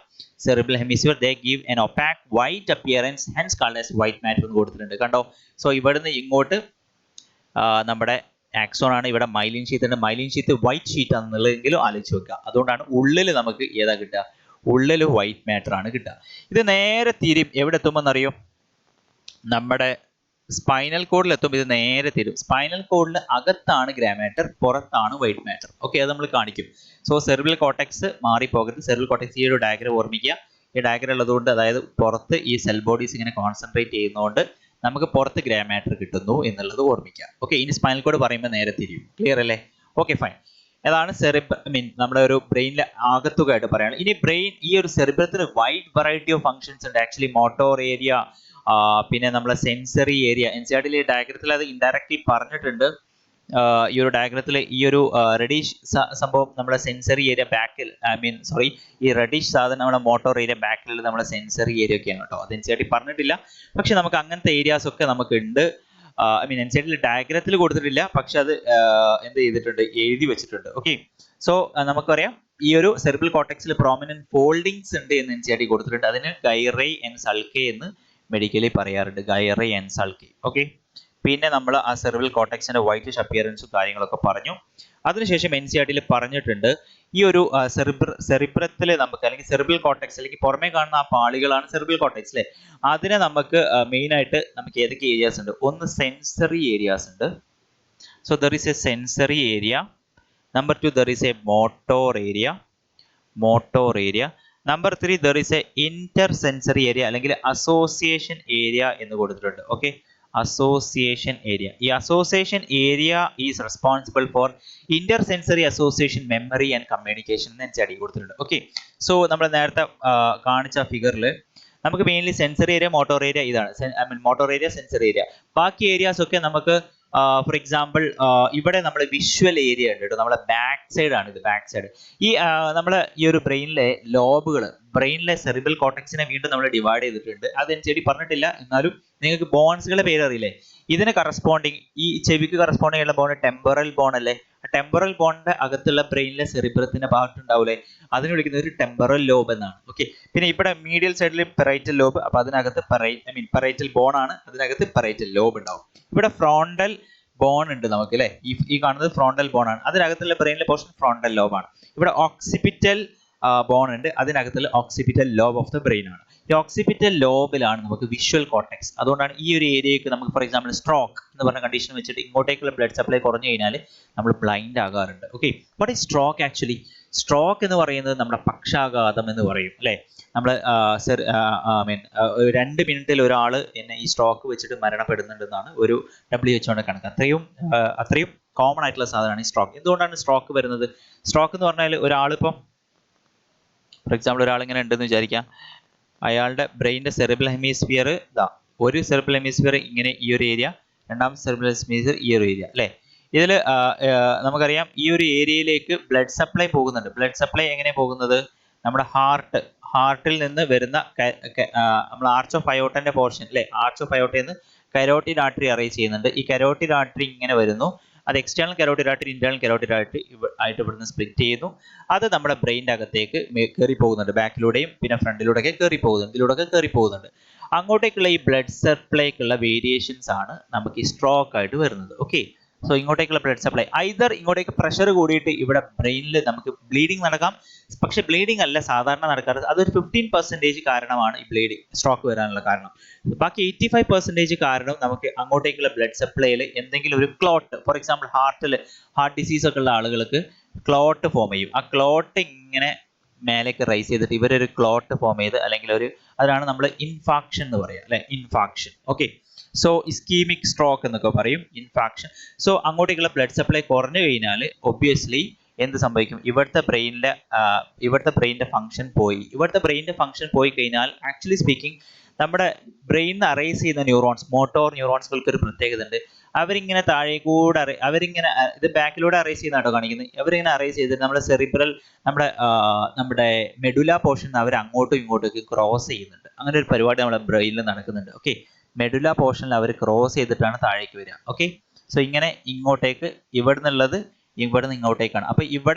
Speaker 1: cerebral hemisphere. They give an opaque white appearance, hence called as white matter എന്ന് കൊടുത്തിട്ടുണ്ട്. കണ്ടോ? സോ ഇവിടുന്ന് ഇങ്ങോട്ട് നമ്മുടെ ആക്സോൺ ആണ്, ഇവിടെ മൈലിൻ ഷീത്ത് ഉണ്ട്. മൈലിൻ ഷീത്ത് വൈറ്റ് ഷീറ്റ് ആണെന്നുള്ളതെങ്കിലും ആലോചിച്ച് വെക്കുക. അതുകൊണ്ടാണ് ഉള്ളിൽ നമുക്ക് ഏതാ കിട്ടുക? ഉള്ളിൽ വൈറ്റ് മാറ്റർ ആണ് കിട്ടുക. ഇത് നേരെ തിരിയും എവിടെ എത്തുമെന്നറിയോ? നമ്മുടെ സ്പൈനൽ കോഡിൽ എത്തുമ്പോൾ ഇത് നേരെ തിരും. സ്പൈനൽ കോഡിൽ അകത്താണ് ഗ്രേ മാറ്റർ, പുറത്താണ് വൈറ്റ് മാറ്റർ. ഓക്കെ, അത് നമ്മൾ കാണിക്കും. സോ സെറിബ്രൽ കോർട്ടെക്സ് മാറിപ്പോകരുത്. സെറിബ്രൽ കോർട്ടെക്സ് ഈ ഒരു ഡയഗ്രം ഓർമ്മിക്കുക. ഈ ഡയഗ്രം ഉള്ളതുകൊണ്ട് അതായത് പുറത്ത് ഈ സെൽ ബോഡീസ് ഇങ്ങനെ കോൺസെൻട്രേറ്റ് ചെയ്യുന്നതുകൊണ്ട് നമുക്ക് പുറത്ത് ഗ്രേ മാറ്റർ കിട്ടുന്നു എന്നുള്ളത് ഓർമ്മിക്കുക. ഓക്കെ, ഇനി സ്പൈനൽ കോഡ് പറയുമ്പോൾ നേരെ തിരിയും. ക്ലിയർ അല്ലേ? Okay fine. അതാണ് നമ്മുടെ ഒരു ബ്രെയിനിലെ ആകത്തുകയായിട്ട് പറയുന്നത്. ഇനി ഈ ഒരു സെറിബ്രത്തിന് വൈഡ് വെറൈറ്റി ഓഫ് ഫങ്ഷൻസ് ഉണ്ട്. ആക്ച്വലി മോട്ടോർ ഏരിയ, പിന്നെ നമ്മളെ സെൻസറി ഏരിയ. എൻസിആർടിയിൽ ഈ ഡയഗ്രത്തിൽ അത് ഇൻഡയറക്റ്റ്ലി പറഞ്ഞിട്ടുണ്ട്. ഈ ഒരു ഡയഗ്രത്തിൽ ഈ ഒരു റെഡിഷ് സംഭവം നമ്മുടെ സെൻസറി ഏരിയ ബാക്കിൽ, ഈ റെഡിഷ് സാധനം നമ്മുടെ മോട്ടോർ ഏരിയ ബാക്കിലുള്ള നമ്മുടെ സെൻസറി ഏരിയ ഒക്കെയാണ് കേട്ടോ. അത് എൻസിആർടി പറഞ്ഞിട്ടില്ല. പക്ഷെ നമുക്ക് അങ്ങനത്തെ ഏരിയാസ് ഒക്കെ നമുക്ക് ഉണ്ട്. എൻസിആർടിയിൽ ഡയഗ്രത്തിൽ കൊടുത്തിട്ടില്ല, പക്ഷെ അത് എന്ത് ചെയ്തിട്ടുണ്ട്? എഴുതി വെച്ചിട്ടുണ്ട്. ഓക്കെ, സോ നമുക്കറിയാം ഈ ഒരു സെറിബ്രൽ കോർട്ടെക്സിൽ പ്രോമിനന്റ് ഫോൾഡിങ്സ് ഉണ്ട് എന്ന് എൻസിആർടി കൊടുത്തിട്ടുണ്ട്. അതിന് ഗൈറൈ ആൻഡ് സൾക്കൈ എന്ന് മെഡിക്കലി പറയാറുണ്ട്, ഗൈറി ആൻഡ് സൾക്കി. ഓക്കെ, പിന്നെ നമ്മൾ ആ സെറിബ്രൽ കോർട്ടെക്സിന്റെ വൈറ്റിഷ് അപ്പിയറൻസും കാര്യങ്ങളൊക്കെ പറഞ്ഞു. അതിനുശേഷം NCERT പറഞ്ഞിട്ടുണ്ട് ഈ ഒരു സെറിബ്രത്തിൽ നമുക്ക് അല്ലെങ്കിൽ സെറിബ്രൽ കോർട്ടെക്സ് അല്ലെങ്കിൽ പുറമേ കാണുന്ന ആ പാളികളാണ് സെറിബ്രൽ കോർട്ടെക്സ് അല്ലേ. അതിനെ നമുക്ക് മെയിൻ ആയിട്ട് നമുക്ക് ഏതൊക്കെ ഏരിയാസ് ഉണ്ട്? ഒന്ന് സെൻസറി ഏരിയാസ് ഉണ്ട്. So there is a sensory area. Number 2, there is a motor area. Number 3, there is a intersensory area അല്ലെങ്കിൽ association area എന്ന് കൊടുത്തിട്ടുണ്ട്. Okay, association area. ഈ association area is responsible for intersensory association, memory and communication എന്ന് NCERT കൊടുത്തിട്ടുണ്ട്. Okay, so നമ്മൾ നേരത്തെ കാണിച്ച ഫിഗറിൽ നമുക്ക് mainly sensory area, motor area ഇതാണ്. Motor area, sensory area. ബാക്കി ഏരിയാസ് ഒക്കെ നമുക്ക് ഫോർ എക്സാമ്പിൾ ഇവിടെ നമ്മൾ വിഷ്വൽ ഏരിയ ഉണ്ട് കേട്ടോ. നമ്മളെ ബാക്ക് സൈഡ് ആണ് ഇത്, ബാക്ക് സൈഡ്. ഈ നമ്മൾ ഈ ഒരു ബ്രെയിനിലെ ലോബുകൾ, ബ്രെയിനിലെ സെറിബ്രൽ കോർട്ടെക്സിനെ വീണ്ടും നമ്മൾ ഡിവൈഡ് ചെയ്തിട്ടുണ്ട്. അത് NCERT പറഞ്ഞിട്ടില്ല, എന്നാലും നിങ്ങൾക്ക് ബോൺസുകളുടെ പേര് അറിയില്ലേ? ഇതിന് കറസ്പോണ്ടിങ്, ഈ ചെവിക്ക് കറസ്പോണ്ടിങ് ഉള്ള ബോൺ ടെമ്പറൽ ബോൺ അല്ലേ? ടെമ്പറൽ ബോണിന്റെ അകത്തുള്ള ബ്രെയിനിലെ സെറിബ്രത്തിന്റെ ഭാഗത്തുണ്ടാവില്ലേ, അതിന് വിളിക്കുന്നത് ഒരു ടെമ്പറൽ ലോബ് എന്നാണ്. ഓക്കെ, പിന്നെ ഇവിടെ മീഡിയൽ സൈഡിൽ പെറൈറ്റൽ ലോബ്, അപ്പൊ അതിനകത്ത് പെറൈറ്റൽ ബോൺ ആണ്, അതിനകത്ത് പെറൈറ്റൽ ലോബ് ഉണ്ടാവും. ഇവിടെ ഫ്രോണ്ടൽ ബോൺ ഉണ്ട് നമുക്ക് അല്ലെ, ഈ കാണുന്നത് ഫ്രോണ്ടൽ ബോൺ ആണ്, അതിനകത്തുള്ള ബ്രെയിനിലെ പോർഷൻ ഫ്രോണ്ടൽ ലോബ് ആണ്. ഇവിടെ ഓക്സിപിറ്റൽ ബോൺ ഉണ്ട്, അതിനകത്തുള്ള occipital lobe of the brain ആണ്. ഈ ഓക്സിപിറ്റൽ ലോബിലാണ് നമുക്ക് വിഷ്വൽ കോർട്ടെക്സ്. അതുകൊണ്ടാണ് ഈ ഒരു ഏരിയക്ക് നമുക്ക് ഫോർ എക്സാമ്പിൾ സ്ട്രോക്ക് എന്ന് പറഞ്ഞ കണ്ടീഷൻ വെച്ചിട്ട് ഇങ്ങോട്ടേക്കുള്ള ബ്ലഡ് സപ്ലൈ കുറഞ്ഞു കഴിഞ്ഞാൽ നമ്മൾ ബ്ലൈൻഡ് ആകാറുണ്ട്. Okay, what is stroke actually? Stroke എന്ന് പറയുന്നത് നമ്മുടെ പക്ഷാഘാതം എന്ന് പറയും അല്ലേ. നമ്മൾ 2 മിനിറ്റിൽ ഒരാൾ എന്നെ ഈ സ്ട്രോക്ക് വെച്ചിട്ട് മരണപ്പെടുന്നുണ്ടെന്നാണ് ഒരു WHO കണക്ക്. അത്രയും കോമൺ ആയിട്ടുള്ള സാധനമാണ് ഈ സ്ട്രോക്ക്. എന്തുകൊണ്ടാണ് സ്ട്രോക്ക് വരുന്നത്? സ്ട്രോക്ക് എന്ന് പറഞ്ഞാൽ ഒരാളിപ്പം ഫോർ എക്സാമ്പിൾ ഒരാളിങ്ങനെ ഉണ്ടെന്ന് വിചാരിക്കാം, അയാളുടെ ബ്രെയിനിന്റെ സെറിബ്രൽ ഹെമിസ്ഫിയർ ഇതാ, ഒരു സെറിബ്രൽ ഹെമിസ്ഫിയർ ഇങ്ങനെ ഈ ഒരു ഏരിയ, രണ്ടാമത്തെ സെറിബ്രൽ ഹെമിസ്ഫിയർ ഈ ഒരു ഏരിയ അല്ലേ. ഇതിൽ നമുക്കറിയാം ഈ ഒരു ഏരിയയിലേക്ക് ബ്ലഡ് സപ്ലൈ പോകുന്നുണ്ട്. ബ്ലഡ് സപ്ലൈ എങ്ങനെ പോകുന്നത്? നമ്മുടെ ഹാർട്ടിൽ നിന്ന് വരുന്ന നമ്മൾ ആർച്ച് ഓഫ് അയോർട്ടന്റെ പോർഷൻ അല്ലേ, ആർച്ച് ഓഫ് അയോർട്ടയിൽ നിന്ന് കരോട്ടിഡ് ആർട്ടറി അറേഞ്ച് ചെയ്യുന്നുണ്ട്. ഈ കരോട്ടിഡ് ആർട്ടറി ഇങ്ങനെ വരുന്നു, അത് external carotid artery, internal carotid artery ആയിട്ട് ഇവിടുന്ന് സ്പ്ലിറ്റ് ചെയ്യുന്നു. അത് നമ്മുടെ ബ്രെയിനിന്റെ അകത്തേക്ക് കയറി പോകുന്നുണ്ട്, ബാക്കിലൂടെയും പിന്നെ ഫ്രണ്ടിലൂടെയൊക്കെ കയറി പോകുന്നുണ്ട്, ഇതിലൂടെയൊക്കെ കയറി പോകുന്നുണ്ട്. അങ്ങോട്ടേക്കുള്ള ഈ ബ്ലഡ് സപ്ലൈക്കുള്ള വേരിയേഷൻസ് ആണ് നമുക്ക് ഈ സ്ട്രോക്ക് ആയിട്ട് വരുന്നത്. ഓക്കെ, സോ ഇങ്ങോട്ടേക്കുള്ള ബ്ലഡ് സപ്ലൈ ഐദർ ഇങ്ങോട്ടേക്ക് പ്രഷർ കൂടിയിട്ട് ഇവിടെ ബ്രെയിനിൽ നമുക്ക് ബ്ലീഡിങ് നടക്കാം. പക്ഷെ ബ്ലീഡിങ് അല്ല സാധാരണ നടക്കാറ്, അതൊരു 15% കാരണമാണ് ഈ ബ്ലീഡിങ്, സ്ട്രോക്ക് വരാനുള്ള കാരണം. ബാക്കി 85% കാരണം നമുക്ക് അങ്ങോട്ടേക്കുള്ള ബ്ലഡ് സപ്ലൈയിൽ എന്തെങ്കിലും ഒരു clot, for example heart disease ഒക്കെ ഉള്ള ആളുകൾക്ക് ക്ലോട്ട് ഫോം ചെയ്യും. ആ ക്ലോട്ട് ഇങ്ങനെ മേലേക്ക് റൈസ് ചെയ്തിട്ട് ഇവരൊരു ക്ലോട്ട് ഫോം ചെയ്ത് അല്ലെങ്കിൽ അതിനാണ് നമ്മൾ ഇൻഫാക്ഷൻ എന്ന് പറയുക അല്ലെ, infarction. Okay, so ischemic stroke എന്നൊക്കെ പറയും, ഇൻഫാക്ഷൻ. സോ അങ്ങോട്ടേക്കുള്ള ബ്ലഡ് സപ്ലൈ കുറഞ്ഞു കഴിഞ്ഞാൽ ഒബ്വിയസ്ലി എന്ത് സംഭവിക്കും? ഇവിടുത്തെ ബ്രെയിനിന്റെ ഫംഗ്ഷൻ പോയി. ഇവിടുത്തെ ബ്രെയിനിന്റെ ഫംഗ്ഷൻ പോയി കഴിഞ്ഞാൽ ആക്ച്വലി സ്പീക്കിംഗ് നമ്മുടെ ബ്രെയിനിൽ അറൈസ് ചെയ്യുന്ന ന്യൂറോൺസ്, മോട്ടോർ ന്യൂറോൺസുകൾക്ക് ഒരു പ്രത്യേകത ഉണ്ട്. അവരിങ്ങനെ താഴേക്കൂടെ അവരിങ്ങനെ ഇത് ബാക്കിലൂടെ അറൈസ് ചെയ്യുന്നതാട്ടോ കാണിക്കുന്നത്. അവരിങ്ങനെ അറൈസ് ചെയ്തിട്ട് നമ്മുടെ സെറിബ്രൽ നമ്മുടെ മെഡുല പോർഷൻ അവർ അങ്ങോട്ടും ഇങ്ങോട്ടേക്ക് ക്രോസ് ചെയ്യുന്നുണ്ട്. അങ്ങനെ ഒരു പരിപാടി നമ്മുടെ ബ്രെയിനിൽ നടക്കുന്നുണ്ട്. ഓക്കെ, മെഡുല പോർഷനിൽ അവർ ക്രോസ് ചെയ്തിട്ടാണ് താഴേക്ക് വരിക. ഓക്കെ, സോ ഇങ്ങനെ ഇങ്ങോട്ടേക്ക് ഇവിടുന്ന് ഇങ്ങോട്ടേക്കാണ്. അപ്പൊ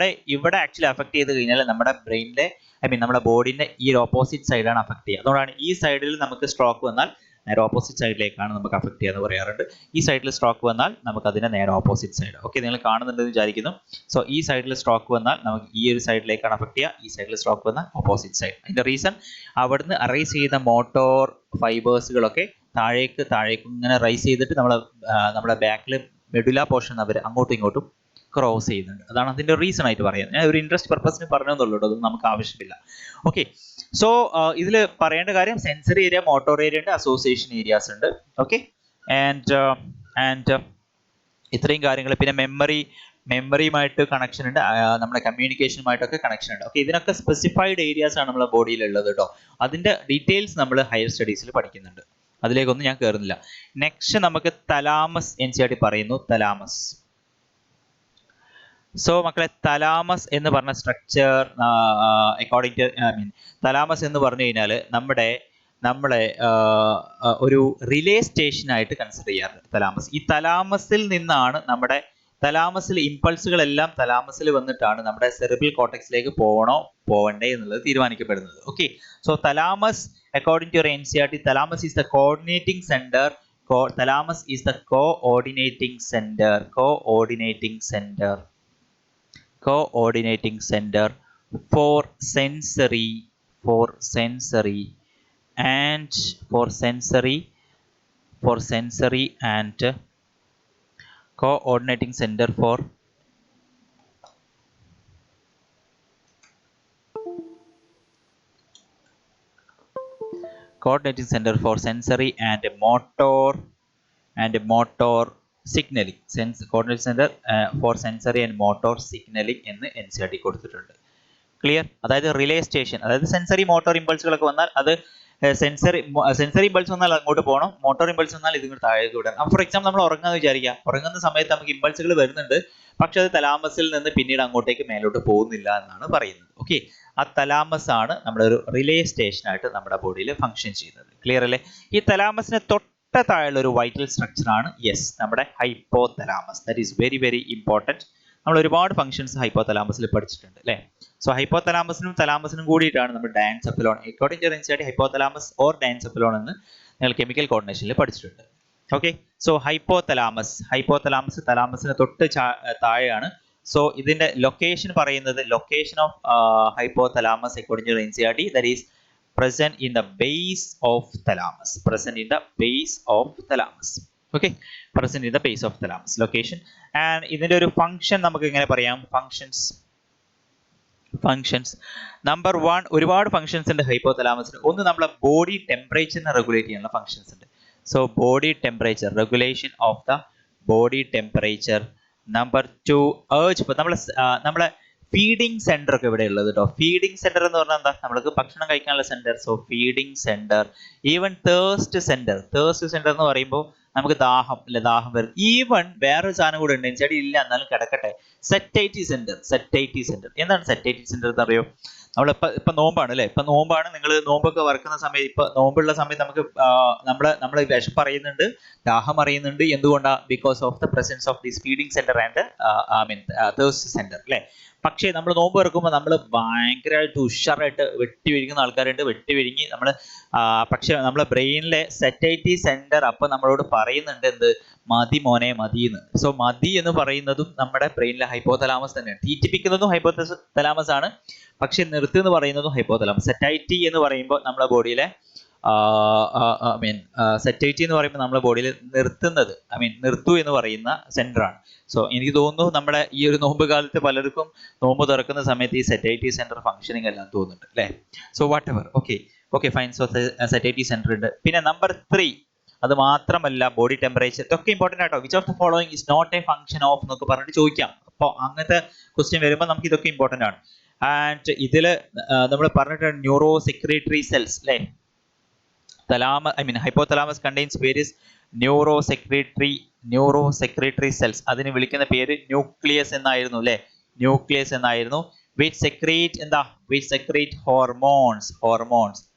Speaker 1: ഇവിടെ ആക്ച്വലി അഫക്ട് ചെയ്ത് കഴിഞ്ഞാൽ നമ്മുടെ ബ്രെയിനിന്റെ നമ്മുടെ ബോഡിന്റെ ഈ ഓപ്പോസിറ്റ് സൈഡാണ് അഫക്ട് ചെയ്യുക. അതുകൊണ്ടാണ് ഈ സൈഡിൽ നമുക്ക് സ്ട്രോക്ക് വന്നാൽ നേരെ ഓപ്പോസിറ്റ് സൈഡിലേക്കാണ് നമുക്ക് അഫക്ട് ചെയ്യാന്ന് പറയാറുണ്ട്. ഈ സൈഡിൽ സ്ട്രോക്ക് വന്നാൽ നമുക്ക് അതിന്റെ നേരെ ഓപ്പോസിറ്റ് സൈഡ്. ഓക്കെ, നിങ്ങൾ കാണുന്നുണ്ടെന്ന് വിചാരിക്കുന്നു. സോ ഈ സൈഡിൽ സ്ട്രോക്ക് വന്നാൽ നമുക്ക് ഈ ഒരു സൈഡിലേക്കാണ് അഫക്ട് ചെയ്യുക, ഈ സൈഡിൽ സ്ട്രോക്ക് വന്നാൽ ഓപ്പോസിറ്റ് സൈഡ്. അതിന്റെ റീസൺ അവിടുന്ന് അറൈസ് ചെയ്യുന്ന മോട്ടോർ ഫൈബേഴ്സുകളൊക്കെ താഴേക്ക് ഇങ്ങനെ റൈസ് ചെയ്തിട്ട് നമ്മുടെ ബാക്കിൽ മെഡുല പോർഷൻ അവർ അങ്ങോട്ടും ഇങ്ങോട്ടും ക്രോസ് ചെയ്യുന്നുണ്ട്. അതാണ് അതിന്റെ റീസൺ ആയിട്ട് പറയുന്നത്. ഞാൻ ഒരു ഇൻട്രസ്റ്റ് പർപ്പസിന് പറഞ്ഞെന്നുള്ളൂ, അതൊന്നും നമുക്ക് ആവശ്യമില്ല. ഓക്കെ, സോ ഇതിൽ പറയേണ്ട കാര്യം സെൻസറി ഏരിയ, മോട്ടോർ ഏരിയ ഉണ്ട്, അസോസിയേഷൻ ഏരിയാസ് ഉണ്ട്. ഓക്കെ, ആൻഡ് ഇത്രയും കാര്യങ്ങൾ. പിന്നെ മെമ്മറിയുമായിട്ട് കണക്ഷൻ ഉണ്ട്, നമ്മുടെ കമ്മ്യൂണിക്കേഷനുമായിട്ടൊക്കെ കണക്ഷൻ ഉണ്ട്. ഓക്കെ, ഇതിനൊക്കെ സ്പെസിഫൈഡ് ഏരിയാസ് ആണ് നമ്മുടെ ബോഡിയിൽ ഉള്ളത് കേട്ടോ. അതിന്റെ ഡീറ്റെയിൽസ് നമ്മൾ ഹയർ സ്റ്റഡീസിൽ പഠിക്കുന്നുണ്ട്, അതിലേക്കൊന്നും ഞാൻ കയറുന്നില്ല. നെക്സ്റ്റ് നമുക്ക് തലാമസ് NCERT പറയുന്നു. തലാമസ്. സോ മക്കളെ, തലാമസ് എന്ന് പറഞ്ഞ സ്ട്രക്ചർ അക്കോർഡിംഗ് ടു തലാമസ് എന്ന് പറഞ്ഞു കഴിഞ്ഞാൽ നമ്മളെ ഒരു റിലേ സ്റ്റേഷൻ ആയിട്ട് കൺസിഡർ ചെയ്യാറുണ്ട് തലാമസ്. ഈ തലാമസിൽ നിന്നാണ് നമ്മുടെ ഇമ്പൾസുകളെല്ലാം തലാമസിൽ വന്നിട്ടാണ് നമ്മുടെ സെറിബ്രൽ കോർട്ടെക്സിലേക്ക് പോകണ്ടേ എന്നുള്ളത് തീരുമാനിക്കപ്പെടുന്നത്. Okay, so thalamus according to your NCERT, thalamus is the coordinating center. Thalamus is the coordinating center. Coordinating center for sensory and coordinating center for sensory and motor signaling. Coordinating center for sensory and motor signaling എന്ന് NCERT കൊടുത്തിട്ടുണ്ട്. ക്ലിയർ? അതായത് റിലേ സ്റ്റേഷൻ, അതായത് സെൻസറി മോട്ടോർ ഇമ്പൾസുകളൊക്കെ വന്നാൽ അത് സെൻസറി ഇമ്പൾസ് വന്നാൽ അങ്ങോട്ട് പോകണം, മോട്ടോർ ഇമ്പൾസ് വന്നാൽ ഇതിങ്ങോട്ട് താഴേക്ക് വിടണം. ഫോർ എക്സാമ്പിൾ നമ്മൾ ഉറങ്ങാന്ന് വിചാരിക്കുക, ഉറങ്ങുന്ന സമയത്ത് നമുക്ക് ഇമ്പൾസുകൾ വരുന്നുണ്ട്, പക്ഷെ അത് തലാമസിൽ നിന്ന് പിന്നീട് അങ്ങോട്ടേക്ക് മേലോട്ട് പോകുന്നില്ല എന്നാണ് പറയുന്നത്. ഓക്കെ, ആ തലാമസ് ആണ് നമ്മുടെ ഒരു റിലേ സ്റ്റേഷൻ ആയിട്ട് നമ്മുടെ ബോഡിയിൽ ഫംഗ്ഷൻ ചെയ്യുന്നത്. ക്ലിയർ അല്ലേ? ഈ തലാമസിന് തൊട്ട് താഴെയുള്ള ഒരു വൈറ്റൽ സ്ട്രക്ചർ ആണ് നമ്മുടെ hypothalamus. That is very very important. നമ്മൾ ഒരുപാട് ഫംഗ്ഷൻസ് ഹൈപ്പോതലാമസിൽ പഠിച്ചിട്ടുണ്ട് അല്ലേ? സോ ഹൈപ്പോതലാമസിനും തലാമസിനും കൂടിയിട്ടാണ് നമ്മൾ diencephalon, according to NCERT hypothalamus or diencephalon എന്ന് നിങ്ങൾ കെമിക്കൽ കോർഡിനേഷനിൽ പഠിച്ചിട്ടുണ്ട്. ഓക്കെ, സോ ഹൈപ്പോതലാമസ് തലാമസിന് തൊട്ട് താഴെയാണ്. സോ ഇതിന്റെ ലൊക്കേഷൻ പറയുന്നത്, location of hypothalamus according to NCERT, that is present in the base of thalamus. Okay, present in the base of thalamus location. And ഇതിന്റെ ഒരു ഫംഗ്ഷൻ നമുക്ക് എങ്ങനെ പറയാം? ഫംഗ്ഷൻസ് നമ്പർ 1, ഒരുപാട് ഫംഗ്ഷൻസ് ഉണ്ട് ഹൈപ്പോതലാമസിന്. ഒന്ന്, നമ്മളെ ബോഡി ടെമ്പറേച്ചറിനെ റെഗുലേറ്റ് ചെയ്യാനുള്ള ഫംഗ്ഷൻസ് ഉണ്ട്. So body temperature, regulation of the body temperature. Number 2, urge. നമ്മളെ ഫീഡിംഗ് സെന്റർ ഒക്കെ ഇവിടെ ഉള്ളത് കേട്ടോ. ഫീഡിംഗ് സെന്റർ എന്ന് പറഞ്ഞാൽ എന്താ? നമ്മൾക്ക് ഭക്ഷണം കഴിക്കാനുള്ള centre. So feeding centre. Even thirst centre എന്ന് പറയുമ്പോൾ നമുക്ക് ദാഹം വരും. ഈവൻ വേറൊരു സാധനം കൂടെ ഉണ്ട്, NCERT ഇല്ല എന്നാലും കിടക്കട്ടെ, സെറ്റൈറ്റി സെന്റർ. എന്താണ് സെറ്റൈറ്റി സെന്റർ എന്ന് അറിയോ? ഇപ്പൊ നോമ്പാണ് അല്ലെ? ഇപ്പൊ നോമ്പാണ്. നിങ്ങൾ നോമ്പൊക്കെ വറക്കുന്ന സമയത്ത്, ഇപ്പൊ നോമ്പുള്ള സമയത്ത് നമുക്ക് നമ്മള് വിശപ്പ് അറിയുന്നുണ്ട്, ദാഹം അറിയുന്നുണ്ട്. എന്തുകൊണ്ടാ? Because of the presence of this feeding centre and thirst centre അല്ലെ? പക്ഷേ നമ്മൾ നോമ്പ് തുറക്കുമ്പോൾ നമ്മൾ ഭയങ്കരമായിട്ട് ഉഷാറായിട്ട് വെട്ടി വിഴുങ്ങുന്ന ആൾക്കാരുണ്ട്. വെട്ടി വിഴുങ്ങി നമ്മൾ പക്ഷെ നമ്മളെ ബ്രെയിനിലെ സെറ്റൈറ്റി സെന്റർ അപ്പൊ നമ്മളോട് പറയുന്നുണ്ട് എന്ത്? മതി മോനെ, മതി എന്ന്. സോ മതി എന്ന് പറയുന്നതും നമ്മുടെ ബ്രെയിനിലെ ഹൈപ്പോതലാമസ് തന്നെയാണ്. തീറ്റിപ്പിക്കുന്നതും ഹൈപ്പോതലാമസ് ആണ്, പക്ഷെ നിർത്തി എന്ന് പറയുന്നതും ഹൈപ്പോതലാമസ്. സെറ്റൈറ്റി എന്ന് പറയുമ്പോൾ നമ്മുടെ ബോഡിയിലെ സെറ്റൈറ്റി എന്ന് പറയുമ്പോൾ നമ്മുടെ ബോഡിയിൽ നിർത്തുന്നത്, നിർത്തു എന്ന് പറയുന്ന സെന്റർ ആണ്. സോ എനിക്ക് തോന്നുന്നു നമ്മുടെ ഈ ഒരു നോമ്പ് കാലത്ത് പലർക്കും നോമ്പ് തുറക്കുന്ന സമയത്ത് ഈ സെറ്റൈറ്റി സെന്റർ ഫംഗ്ഷനിങ് എല്ലാം തോന്നുന്നുണ്ട് അല്ലേ? So whatever. Okay fine. So satiety centre ഉണ്ട്. പിന്നെ നമ്പർ 3, അത് മാത്രമല്ല ബോഡി ടെമ്പറേച്ചർ ഇതൊക്കെ ഇമ്പോർട്ടൻ്റ് ആട്ടോ. Which of the following is not a function of എന്നൊക്കെ പറഞ്ഞിട്ട് ചോദിക്കാം. അപ്പോൾ അങ്ങനത്തെ ക്വസ്റ്റ്യൻ വരുമ്പോൾ നമുക്ക് ഇതൊക്കെ ഇമ്പോർട്ടൻ്റ് ആണ്. ആൻഡ് ഇതിൽ നമ്മൾ പറഞ്ഞിട്ടുണ്ട് ന്യൂറോ സെക്രട്ടറി സെൽസ് അല്ലേ? hypothalamus contains various neurosecretory cells. അതിനെ വിളിക്കുന്ന പേര് ന്യൂക്ലിയസ് എന്നായിരുന്നു അല്ലേ? ന്യൂക്ലിയസ് എന്നായിരുന്നു. which secrete hormones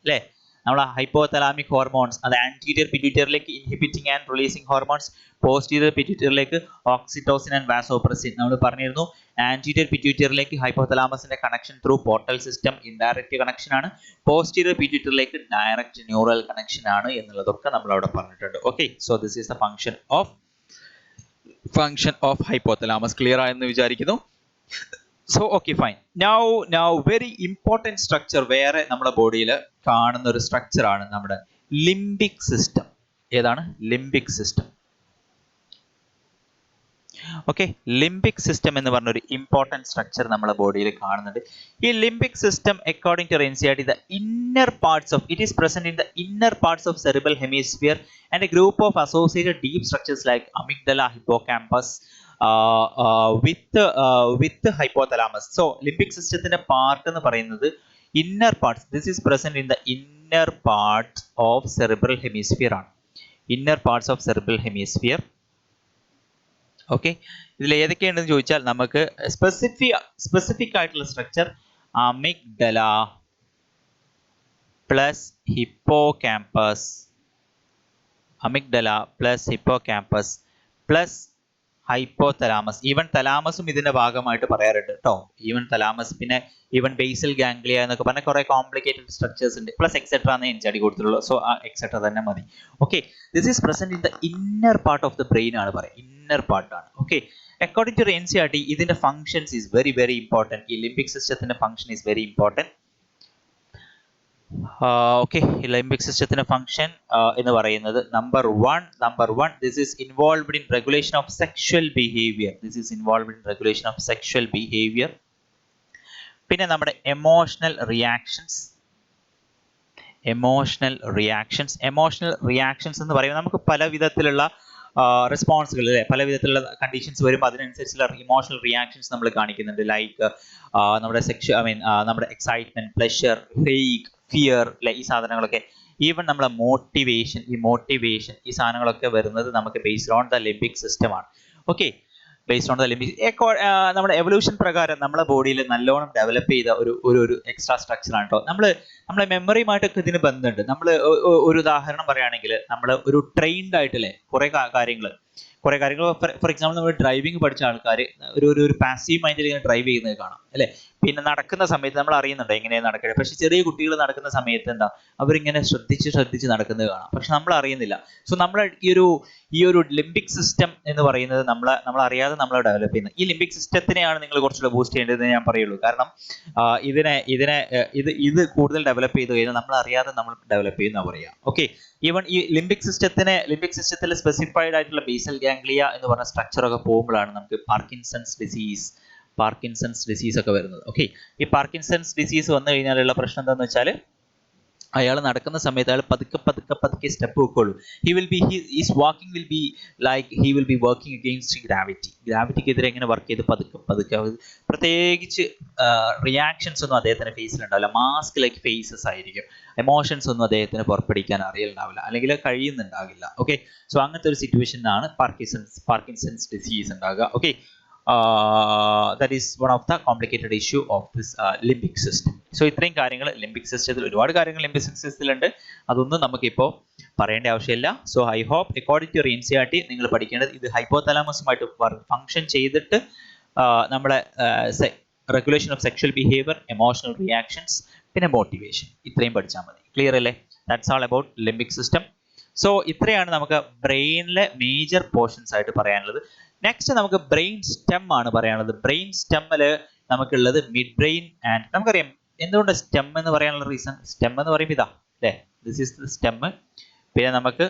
Speaker 1: അല്ലേ? നമ്മളെ ഹൈപ്പോതലാമിക് ഹോർമോൺസ്, അത് ആന്റീരിയർ പിറ്റ്യൂട്ടറിയിലേക്ക് inhibiting and releasing hormones, posterior പിറ്റ്യൂട്ടറിയിലേക്ക് ഓക്സിറ്റോസിൻ ആൻഡ് വാസോപ്രസിൻ. നമ്മൾ പറഞ്ഞിരുന്നു ആന്റീരിയർ പിറ്റ്യൂട്ടറിയിലേക്ക് ഹൈപ്പോതലാമസിന്റെ connection through portal system indirect connection ആണ്, പോസ്റ്റീരിയർ പിറ്റ്യൂട്ടറിയിലേക്ക് ഡയറക്റ്റ് ന്യൂറൽ കണക്ഷൻ ആണ് എന്നുള്ളതൊക്കെ നമ്മൾ അവിടെ പറഞ്ഞിട്ടുണ്ട്. Okay, so this is the function of hypothalamus. Clear ആയെന്ന് വിചാരിക്കുന്നു. So okay fine. Now very important structure വേറെ നമ്മുടെ ബോഡിയിൽ കാണുന്ന ഒരു സ്ട്രക്ചർ ആണ് നമ്മുടെ ലിംബിക് സിസ്റ്റം. ഏതാണ്? Limbic system. Okay, limbic system എന്ന് പറഞ്ഞ ഒരു ഇമ്പോർട്ടൻറ്റ് സ്ട്രക്ചർ നമ്മുടെ ബോഡിയിൽ കാണുന്നുണ്ട്. ഈ limbic system according to NCERT the inner parts of it is present in the inner parts of cerebral hemisphere and a group of associated deep structures like amygdala, hippocampus with hypothalamus. So limbic systemത്തിന്റെ പാർട്ട് എന്ന് പറയുന്നത് inner parts. This is present in the inner parts of cerebral hemisphere ആണ്. inner parts of cerebral hemisphere. Okay, ഇതിൽ ഏതൊക്കെയുണ്ടെന്ന് ചോദിച്ചാൽ നമുക്ക് സ്പെസിഫിക് ആയിട്ടുള്ള structure amygdala plus hippocampus plus hypothalamus. Even തലാമസും ഇതിന്റെ ഭാഗമായിട്ട് പറയാറുണ്ട് കേട്ടോ. ഈവൻ തലാമസ്, പിന്നെ ഈവൻ ബേസൽ ഗാംഗ്ലിയ എന്നൊക്കെ പറഞ്ഞ കുറെ കോംപ്ലിക്കേറ്റഡ് സ്ട്രക്ചേഴ്സ് ഉണ്ട്. പ്ലസ് എക്സെട്ര എന്ന് എൻചാടി കൊടുത്തിട്ടുള്ളൂ. സോ ആ എക്സെട്ര തന്നെ മതി. Okay, this is present in the inner part of the brain ആണ് പറയുന്നത്. ഇന്നർ പാർട്ടാണ്. ഓക്കെ, അക്കോർഡിംഗ് ടു NCERT ഇതിന്റെ functions is very very important. ഈ ലിംബിക് സിസ്റ്റത്തിന്റെ function is very important. Okay, limbic സിസ്റ്റത്തിന്റെ ഫംഗ്ഷൻ എന്ന് പറയുന്നത് number one this is involved in regulation of sexual behaviour. പിന്നെ നമ്മുടെ എമോഷണൽ റിയാക്ഷൻസ് എന്ന് പറയുന്നത് നമുക്ക് പല വിധത്തിലുള്ള റെസ്പോൺസുകൾ അല്ലെ, പല വിധത്തിലുള്ള കണ്ടീഷൻസ് വരുമ്പോൾ അതിനനുസരിച്ചുള്ള ഇമോഷണൽ റിയാക്ഷൻസ് നമ്മൾ കാണിക്കുന്നുണ്ട്. ലൈക്ക് നമ്മുടെ നമ്മുടെ എക്സൈറ്റ്മെന്റ്, പ്ലഷർ, ഹേറ്റ്, ഫിയർ അല്ലെ, ഈ സാധനങ്ങളൊക്കെ. ഈവൻ നമ്മളെ മോട്ടിവേഷൻ ഈ സാധനങ്ങളൊക്കെ വരുന്നത് നമുക്ക് based on the limbic system ആണ്. Okay, based on the limbic നമ്മുടെ എവല്യൂഷൻ പ്രകാരം നമ്മുടെ ബോഡിയിൽ നല്ലോണം ഡെവലപ്പ് ചെയ്ത ഒരു എക്സ്ട്രാ സ്ട്രക്ചർ ആണ് കേട്ടോ. നമ്മളെ മെമ്മറിയുമായിട്ടൊക്കെ ഇതിന് ബന്ധമുണ്ട്. നമ്മൾ ഒരു ഉദാഹരണം പറയുകയാണെങ്കിൽ നമ്മൾ ഒരു ട്രെയിൻഡ് ആയിട്ടല്ലേ കുറെ കാര്യങ്ങൾ ഫോർ എക്സാമ്പിൾ നമ്മൾ ഡ്രൈവിംഗ് പഠിച്ച ആൾക്കാർ ഒരു പാസീവ് മൈൻഡിൽ ഇങ്ങനെ ഡ്രൈവ് ചെയ്യുന്നത് കാണാം അല്ലെ. പിന്നെ നടക്കുന്ന സമയത്ത് നമ്മൾ അറിയുന്നുണ്ട് എങ്ങനെയാണ് നടക്കുന്നത്. പക്ഷെ ചെറിയ കുട്ടികൾ നടക്കുന്ന സമയത്ത് എന്താ, അവരിങ്ങനെ ശ്രദ്ധിച്ച് നടക്കുന്നത് കാണാം, പക്ഷെ നമ്മൾ അറിയുന്നില്ല. സോ നമ്മൾ ഈ ഒരു ലിംബിക് സിസ്റ്റം എന്ന് പറയുന്നത് നമ്മൾ അറിയാതെ നമ്മൾ ഡെവലപ്പ് ചെയ്യുന്നത്. ഈ ലിംബിക് സിസ്റ്റത്തിനെയാണ് നിങ്ങൾ കുറച്ചുകൂടെ ബൂസ്റ്റ് ചെയ്യേണ്ടതെന്ന് ഞാൻ പറയുള്ളൂ. കാരണം ഇത് കൂടുതൽ ഡെവലപ്പ് ചെയ്ത് കഴിഞ്ഞാൽ നമ്മൾ അറിയാതെ നമ്മൾ ഡെവലപ്പ് ചെയ്യുന്ന പറയാം. ഓക്കെ, ഈവൻ ഈ ലിംബിക് സിസ്റ്റത്തിൽ സ്പെസിഫൈഡ് ആയിട്ടുള്ള ബേസൽ ഗാംഗ്ലിയ എന്ന് പറഞ്ഞ സ്ട്രക്ചർ ഒക്കെ പോകുമ്പോഴാണ് നമുക്ക് പാർക്കിൻസൺസ് ഡിസീസ് ഒക്കെ വരുന്നത്. ഓക്കെ, ഈ പാർക്കിൻസൺസ് ഡിസീസ് വന്നു കഴിഞ്ഞാലുള്ള പ്രശ്നം എന്താണെന്ന് വെച്ചാൽ അയാൾ നടക്കുന്ന സമയത്ത് അയാൾ പതുക്കെ സ്റ്റെപ്പ് വെക്കുള്ളൂ. His walking will be working against ഗ്രാവിറ്റിക്കെതിരെ ഇങ്ങനെ വർക്ക് ചെയ്ത് പതുക്കെ പ്രത്യേകിച്ച് റിയാക്ഷൻസ് ഒന്നും അദ്ദേഹത്തിന്റെ ഫേസിൽ ഉണ്ടാവില്ല. മാസ്ക് ലൈക്ക് ഫേസസ് ആയിരിക്കും. എമോഷൻസ് ഒന്നും അദ്ദേഹത്തിന് പുറപ്പെടുവിക്കാൻ അറിയുന്നുണ്ടാവില്ല, അല്ലെങ്കിൽ കഴിയുന്നുണ്ടാവില്ല. ഓക്കെ, സോ അങ്ങനത്തെ ഒരു സിറ്റുവേഷനാണ് പാർക്കിൻസൺസ് ഡിസീസ് ഉണ്ടാകുക. Okay, that is one of the complicated issue of this limbic system. So ഇത്രയും കാര്യങ്ങൾ ലിംബിക് സിസ്റ്റത്തിൽ, ഒരുപാട് കാര്യങ്ങൾ ലിംബിക് സിസ്റ്റത്തിലുണ്ട്, അതൊന്നും നമുക്കിപ്പോൾ പറയേണ്ട ആവശ്യമില്ല. So I hope according to NCERT നിങ്ങൾ പഠിക്കേണ്ടത് ഇത് ഹൈപ്പോതലാമസുമായിട്ട് ഫംഗ്ഷൻ ചെയ്തിട്ട് നമ്മളെ regulation of sexual behaviour, emotional reactions, പിന്നെ മോട്ടിവേഷൻ, ഇത്രയും പഠിച്ചാൽ മതി. ക്ലിയർ അല്ലേ? That's all about limbic system. So ഇത്രയാണ് നമുക്ക് ബ്രെയിനിലെ മേജർ പോർഷൻസ് ആയിട്ട് പറയാനുള്ളത്. നെക്സ്റ്റ് നമുക്ക് ബ്രെയിൻ സ്റ്റെം ആണ് പറയാനുള്ളത്. ബ്രെയിൻ സ്റ്റെമ്മില് നമുക്കുള്ളത് മിഡ് ബ്രെയിൻ ആൻഡ്, നമുക്കറിയാം എന്തുകൊണ്ട് സ്റ്റെം എന്ന് പറയാനുള്ള റീസൺ. സ്റ്റെം എന്ന് പറയുമ്പോൾ ഇതാ അല്ലേ, ദിസ് ഈസ് ദ സ്റ്റെം. പിന്നെ നമുക്ക്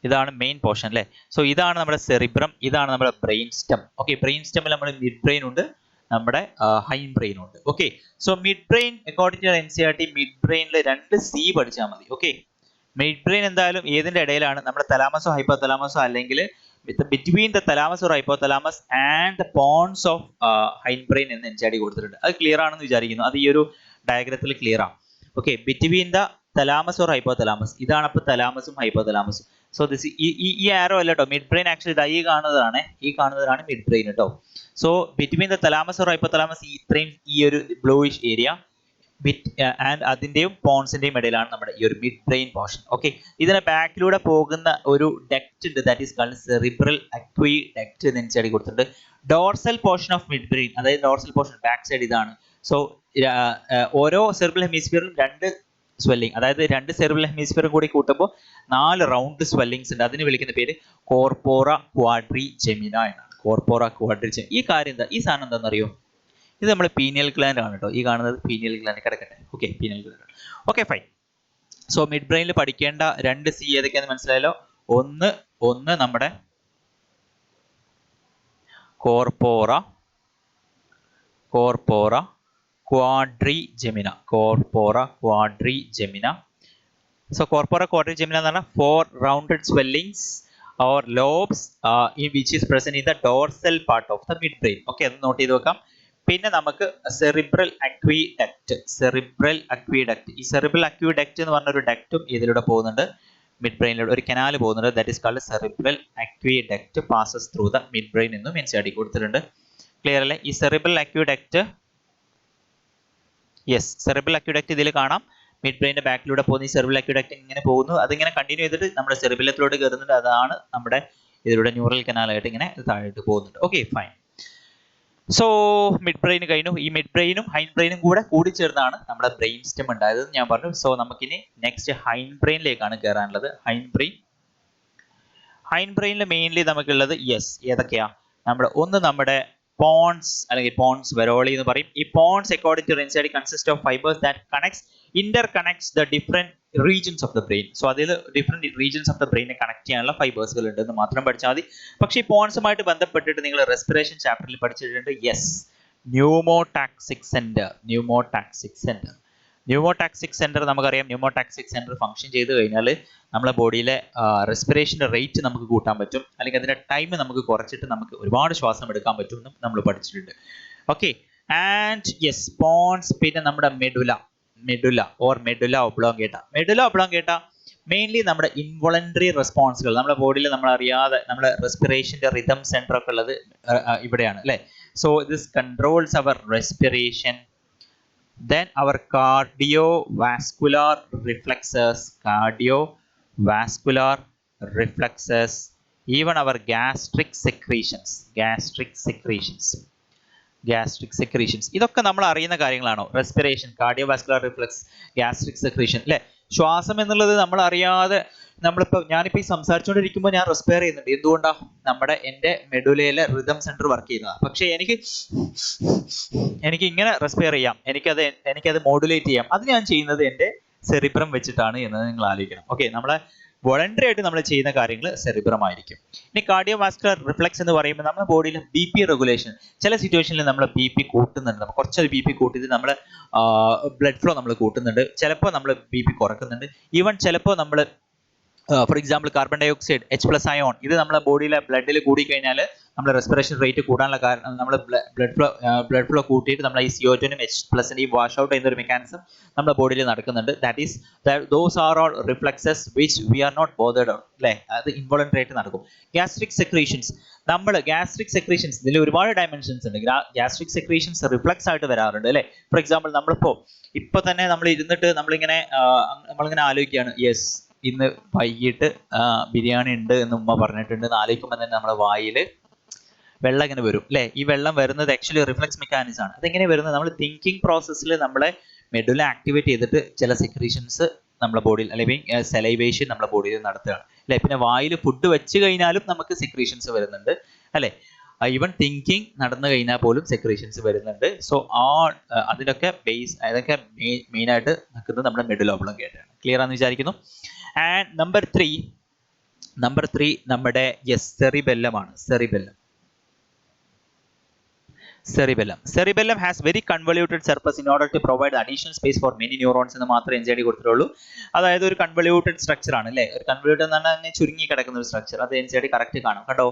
Speaker 1: ഇതാണ് മെയിൻ പോർഷൻ അല്ലേ. സോ ഇതാണ് നമ്മുടെ സെറിബ്രം, ഇതാണ് നമ്മുടെ ബ്രെയിൻ സ്റ്റെം. ഓക്കെ, ബ്രെയിൻ സ്റ്റെമ്മിൽ നമ്മുടെ മിഡ് ബ്രെയിൻ ഉണ്ട്, നമ്മുടെ ഹൈൻഡ് ബ്രെയിൻ ഉണ്ട്. Okay, so mid brain according to NCERT mid ബ്രെയിനിൽ 2 C പഠിച്ചാൽ മതി. ഓക്കെ, മിഡ് ബ്രെയിൻ എന്തായാലും ഏതിന്റെ ഇടയിലാണ്, നമ്മുടെ തലാമസോ ഹൈപ്പോതലാമസോ അല്ലെങ്കിൽ between the thalamus or hypothalamus and the pons of hindbrain എന്ന് NCERT കൊടുത്തിട്ടുണ്ട്. അത് ക്ലിയർ ആണെന്ന് വിചാരിക്കുന്നു. അത് ഈ ഒരു ഡയഗ്രത്തിൽ ക്ലിയർ ആണ്. Okay, between the thalamus or hypothalamus, ഇതാണ് അപ്പോൾ തലാമസും ഹൈപ്പോതലാമസും. സോ ദിസ് ഈ ആരോ അല്ല കേട്ടോ, മിഡ് ബ്രെയിൻ ആക്ച്വലി ഈ കാണുന്നതാണ് മിഡ് ബ്രെയിൻ കേട്ടോ. So between the thalamus or hypothalamus ഇത്രയും ഈ ഒരു ബ്ലൂയിഷ് ഏരിയ ആൻഡ് അതിന്റെയും പോൺസിന്റെയും ഇടയിലാണ് നമ്മുടെ ഈ ഒരു മിഡ് ബ്രെയിൻ പോർഷൻ. ഓക്കെ, ഇതിന് ബാക്കിലൂടെ പോകുന്ന ഒരു ഡക്റ്റ് ഉണ്ട്, that is called cerebral aqueduct എന്ന് NCERT കൊടുത്തിട്ടുണ്ട്. Dorsal portion of mid brain, അതായത് ഡോർസൽ പോർഷൻ ബാക്ക് സൈഡ് ഇതാണ്. സോ ഓരോ സെറിബ്രൽ ഹെമിസ്ഫിയറിലും 2 സ്വെല്ലിംഗ്, അതായത് 2 സെറിബ്രൽ ഹെമിസ്ഫിയറും കൂടി കൂട്ടുമ്പോൾ 4 റൗണ്ട് സ്വെല്ലിങ്സ് ഉണ്ട്. അതിന് വിളിക്കുന്ന പേര് കോർപോറ ക്വാഡ്രിജെമിന എന്നാണ്. കോർപോറ ക്വാഡ്രിജെമിന. ഈ കാര്യം എന്താ, ഈ സാധനം എന്താണെന്നറിയോ? ഇത് നമ്മൾ പീനിയൽ ഗ്ലാൻഡ് ആണ് കേട്ടോ. ഈ കാണുന്നത് പീനിയൽ ഗ്ലാൻഡ്. കിടക്കട്ടെ. Okay, pineal gland. Okay, fine. So mid ബ്രെയിനിൽ പഠിക്കേണ്ട 2 C ഏതൊക്കെയാണെന്ന് മനസ്സിലായല്ലോ. ഒന്ന് നമ്മുടെ കോർപോറ ക്വാഡ്രിജെമിന. സോ കോർപോറ ക്വാഡ്രിജെമിന എന്ന് പറഞ്ഞാൽ 4 rounded swellings or lobes in which is present in the dorsal part of the midbrain. Okay, അത് നോട്ട് ചെയ്ത് വെക്കാം. പിന്നെ നമുക്ക് സെറിബ്രൽ അക്വിഡക്റ്റ്. ഈ സെറിബ്രൽ അക്വിഡക്റ്റ് എന്ന് പറഞ്ഞ ഒരു ഡക്റ്റും ഇതിലൂടെ പോകുന്നുണ്ട്, മിഡ് ബ്രെയിനിലൂടെ ഒരു കനാൽ പോകുന്നുണ്ട്. That is called cerebral aqueduct passes through the mid brain എന്നും NCERT കൊടുത്തിട്ടുണ്ട്. ക്ലിയർ അല്ലേ? ഈ സെറിബ്രൽ അക്വിഡക്റ്റ്, സെറിബ്രൽ അക്വിഡക്റ്റ് ഇതിൽ കാണാം. മിഡ് ബ്രെയിനിന്റെ ബാക്കിലൂടെ പോകുന്ന ഈ സെറിബ്രൽ അക്വിഡക്റ്റ് ഇങ്ങനെ പോകുന്നു. അതിങ്ങനെ കണ്ടിന്യൂ ചെയ്തിട്ട് നമ്മുടെ സെറിബിലത്തിലോട്ട് കയറുന്നുണ്ട്. അതാണ് നമ്മുടെ ഇതിലൂടെ ന്യൂറൽ കനാലായിട്ട് ഇങ്ങനെ താഴോട്ട് പോകുന്നുണ്ട്. Okay fine. So mid brain കഴിഞ്ഞു. ഈ മിഡ് ബ്രെയിനും ഹൈൻഡ് ബ്രെയിനും കൂടെ കൂടിച്ചേർന്നാണ് നമ്മുടെ ബ്രെയിൻ സ്റ്റെം ഉണ്ടായത് ഞാൻ പറഞ്ഞു. സോ നമുക്കിനി നെക്സ്റ്റ് ഹൈൻഡ് ബ്രെയിനിലേക്കാണ് കയറാനുള്ളത്. ഹൈൻഡ് ബ്രെയിനിൽ മെയിൻലി നമുക്കുള്ളത് ഏതൊക്കെയാ? നമ്മുടെ പോൺസ് അല്ലെങ്കിൽ പോൺസ് വെരോളി എന്ന് പറയും. ഈ pons according to NCERT consist of fibres that interconnects the different regions of the brain. So അതിൽ ഡിഫറെന്റ് റീജിയൻസ് ഓഫ് ദ ബ്രെയിനെ കണക്ട് ചെയ്യാനുള്ള ഫൈബേഴ്സുകൾ ഉണ്ടെന്ന് മാത്രം പഠിച്ചാൽ മതി. പക്ഷേ ഈ പോൺസുമായിട്ട് ബന്ധപ്പെട്ടിട്ട് നിങ്ങൾ റെസ്പിറേഷൻ ചാപ്റ്ററിൽ പഠിച്ചിട്ടുണ്ട്. ന്യൂമോടാക്സിക് സെന്റർ നമുക്കറിയാം. ന്യൂമോടാക്സിക് സെന്റർ ഫംഗ്ഷൻ ചെയ്ത് കഴിഞ്ഞാൽ നമ്മളെ ബോഡിയിലെ റെസ്പിറേഷൻ്റെ റേറ്റ് നമുക്ക് കൂട്ടാൻ പറ്റും, അല്ലെങ്കിൽ അതിന്റെ ടൈം നമുക്ക് കുറച്ചിട്ട് നമുക്ക് ഒരുപാട് ശ്വാസം എടുക്കാൻ പറ്റും എന്നും നമ്മൾ പഠിച്ചിട്ടുണ്ട്. Okay and pons. പിന്നെ നമ്മുടെ മെഡുല ഒബ്ലോങ്കേട്ട മെയിൻലി നമ്മുടെ ഇൻവോളണ്ടറി റെസ്പോൺസുകൾ നമ്മുടെ ബോഡിയിൽ നമ്മൾ അറിയാതെ നമ്മുടെ റെസ്പിറേഷന്റെ റിതം സെന്റർ ഒക്കെ ഉള്ളത് ഇവിടെയാണ് അല്ലേ. So this controls our respiration. Then our cardiovascular reflexes, even our gastric secretions. ഇതൊക്കെ നമ്മൾ അറിയുന്ന കാര്യങ്ങളാണോ? Respiration, cardiovascular reflex, gastric secretion അല്ലേ. ശ്വാസം എന്നുള്ളത് നമ്മൾ അറിയാതെ ഞാനിപ്പോൾ ഈ സംസാരിച്ചുകൊണ്ടിരിക്കുമ്പോൾ ഞാൻ റെസ്പയർ ചെയ്യുന്നുണ്ട്. എന്തുകൊണ്ടാ? എൻ്റെ മെഡുലയിലെ റിതം സെന്റർ വർക്ക് ചെയ്യുന്നതാണ്. പക്ഷേ എനിക്ക് ഇങ്ങനെ റെസ്പയർ ചെയ്യാം, എനിക്കത് മോഡുലേറ്റ് ചെയ്യാം. അത് ഞാൻ ചെയ്യുന്നത് എൻ്റെ സെറിബ്രം വെച്ചിട്ടാണ് എന്നത് നിങ്ങൾ ആലോചിക്കണം. ഓക്കെ, നമ്മളെ വോളണ്ടറി ആയിട്ട് നമ്മൾ ചെയ്യുന്ന കാര്യങ്ങൾ സെറിബ്രം ആയിരിക്കും. ഇനി കാർഡിയോവാസ്കുലർ റിഫ്ലക്സ് എന്ന് പറയുമ്പോൾ നമ്മുടെ ബോഡിയിൽ BP റെഗുലേഷൻ. ചില സിറ്റുവേഷനിൽ നമ്മൾ BP കൂട്ടുന്നുണ്ട്. നമ്മൾ കുറച്ച് BP കൂട്ടിയിട്ട് നമ്മൾ ബ്ലഡ് ഫ്ലോ നമ്മൾ കൂട്ടുന്നുണ്ട്. ചിലപ്പോൾ നമ്മൾ BP കുറക്കുന്നുണ്ട്. ഈവൻ ചിലപ്പോൾ നമ്മൾ for example carbon dioxide H+ ion ഇത് നമ്മുടെ ബോഡിയിലെ ബ്ലഡിൽ കൂടിക്കഴിഞ്ഞാൽ നമ്മുടെ റെസ്പിറേഷൻ റേറ്റ് കൂടാനുള്ള കാരണം നമ്മൾ ബ്ലഡ് ഫ്ലോ കൂട്ടിയിട്ട് നമ്മൾ ഈ CO2 നും H+നെയും വാഷ് ഔട്ട് ചെയ്യുന്ന ഒരു മെക്കാനിസം നമ്മുടെ ബോഡിയിൽ നടക്കുന്നുണ്ട്. Those are all reflexes which we are not bothered on അല്ലേ. അത് ഇൻവോളണ്ടറി ആയിട്ട് നടക്കും. ഗ്യാസ്ട്രിക് സെക്രീഷൻസ് ഇതിൽ ഒരുപാട് ഡയമെൻഷൻസ് ഉണ്ട്. ഗ്യാസ്ട്രിക് സെക്രീഷൻസ് റിഫ്ലക്സ് ആയിട്ട് വരാറുണ്ട് അല്ലേ. ഫോർ എക്സാമ്പിൾ ഇപ്പൊ തന്നെ നമ്മൾ ഇരുന്നിട്ട് നമ്മളിങ്ങനെ ആലോചിക്കുകയാണ്, ഇന്ന് വൈകിട്ട് ബിരിയാണി ഉണ്ട് എന്ന് ഉമ്മ പറഞ്ഞിട്ടുണ്ട് എന്ന് ആലോചിക്കുമ്പോൾ തന്നെ നമ്മുടെ വായിൽ വെള്ളം ഇങ്ങനെ വരും അല്ലേ. ഈ വെള്ളം വരുന്നത് ആക്ച്വലി റിഫ്ലക്സ് മെക്കാനിസം ആണ്. അതെങ്ങനെ വരുന്നത്? നമ്മൾ തിങ്കിങ് പ്രോസസ്സിൽ നമ്മളെ മെഡുല ആക്ടിവേറ്റ് ചെയ്തിട്ട് ചില സെക്രീഷൻസ് നമ്മുടെ ബോഡിയിൽ അല്ലെങ്കിൽ സെലൈവേഷൻ നമ്മുടെ ബോഡിയിൽ നടത്തുകയാണ് അല്ലേ. പിന്നെ വായിൽ ഫുഡ് വെച്ച് കഴിഞ്ഞാലും നമുക്ക് സെക്രീഷൻസ് വരുന്നുണ്ട് അല്ലേ. ഈവൻ തിങ്കിങ് നടന്നു കഴിഞ്ഞാൽ പോലും സെക്രീഷൻസ് വരുന്നുണ്ട്. സോ അതൊക്കെ മെയിനായിട്ട് നിൽക്കുന്നത് നമ്മുടെ മെഡുല ഒബ്ലോങ്കേറ്റയാണ്. ക്ലിയർ ആണെന്ന് വിചാരിക്കുന്നു. ആൻഡ് നമ്പർ ത്രീ നമ്മുടെ സെറിബെല്ലം ആണ്. Cerebellum has very convoluted surface in order to provide additional space for many neurons എന്ന് മാത്രമേ NCERT കൊടുത്തിട്ടുള്ളൂ. അതായത് ഒരു കൺവല്യൂട്ടഡ് സ്ട്രക്ചർ ആണ് അല്ലേ. ഒരു കൺവല്യൂട്ടഡ് എന്ന് പറഞ്ഞാൽ ചുരുങ്ങി കിടക്കുന്ന ഒരു സ്ട്രക്ചർ. അത് NCERT കറക്റ്റ് കാണും കണ്ടോ.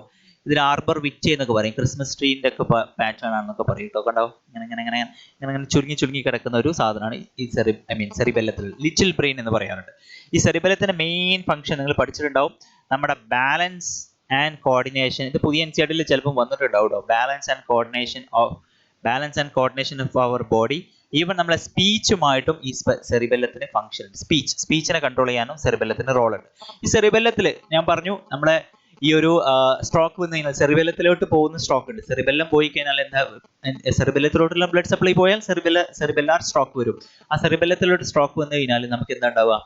Speaker 1: ഇതിന് ആർബർ വിറ്റ് എന്നൊക്കെ പറയും. ക്രിസ്മസ് ട്രീൻ്റെ ഒക്കെ പാറ്റേൺ ആണെന്നൊക്കെ പറയും കേട്ടോ. കണ്ടോ ഇങ്ങനെ ചുരുങ്ങി കിടക്കുന്ന ഒരു സാധനമാണ് ഈ സെറിബെല്ലത്തിൽ. ലിറ്റിൽ ബ്രെയിൻ എന്ന് പറയാറുണ്ട്. ഈ സെറിബെല്ലത്തിന്റെ മെയിൻ ഫംഗ്ഷൻ നിങ്ങൾ പഠിച്ചിട്ടുണ്ടാവും. നമ്മുടെ ബാലൻസ് ആൻഡ് കോർഡിനേഷൻ. ഇത് പുതിയ NCERTയിൽ ചിലപ്പോൾ വന്നിട്ടുണ്ടാവും. Balance and coordination of our body. Even നമ്മളെ സ്പീച്ചുമായിട്ടും ഈ സെറിബെല്ലത്തിന് ഫംഗ്ഷൻ ഉണ്ട്. സ്പീച്ചിനെ കൺട്രോൾ ചെയ്യാനും സെറിബെല്ലത്തിന് റോൾ ഉണ്ട്. ഈ സെറിബെല്ലത്തിൽ ഞാൻ പറഞ്ഞു നമ്മളെ ഈ ഒരു സ്ട്രോക്ക് വന്നു കഴിഞ്ഞാൽ സെറിബെല്ലത്തിലോട്ട് പോകുന്ന സ്ട്രോക്ക് ഉണ്ട്. സെറിബെല്ലം പോയി കഴിഞ്ഞാൽ സെറിബെല്ലത്തിലോട്ടുള്ള ബ്ലഡ് സപ്ലൈ പോയാൽ സെറിബെല്ലാർ സ്ട്രോക്ക് വരും. ആ സെറിബെല്ലത്തിലോട്ട് സ്ട്രോക്ക് വന്നു കഴിഞ്ഞാൽ നമുക്ക് എന്താ ഉണ്ടാവുക?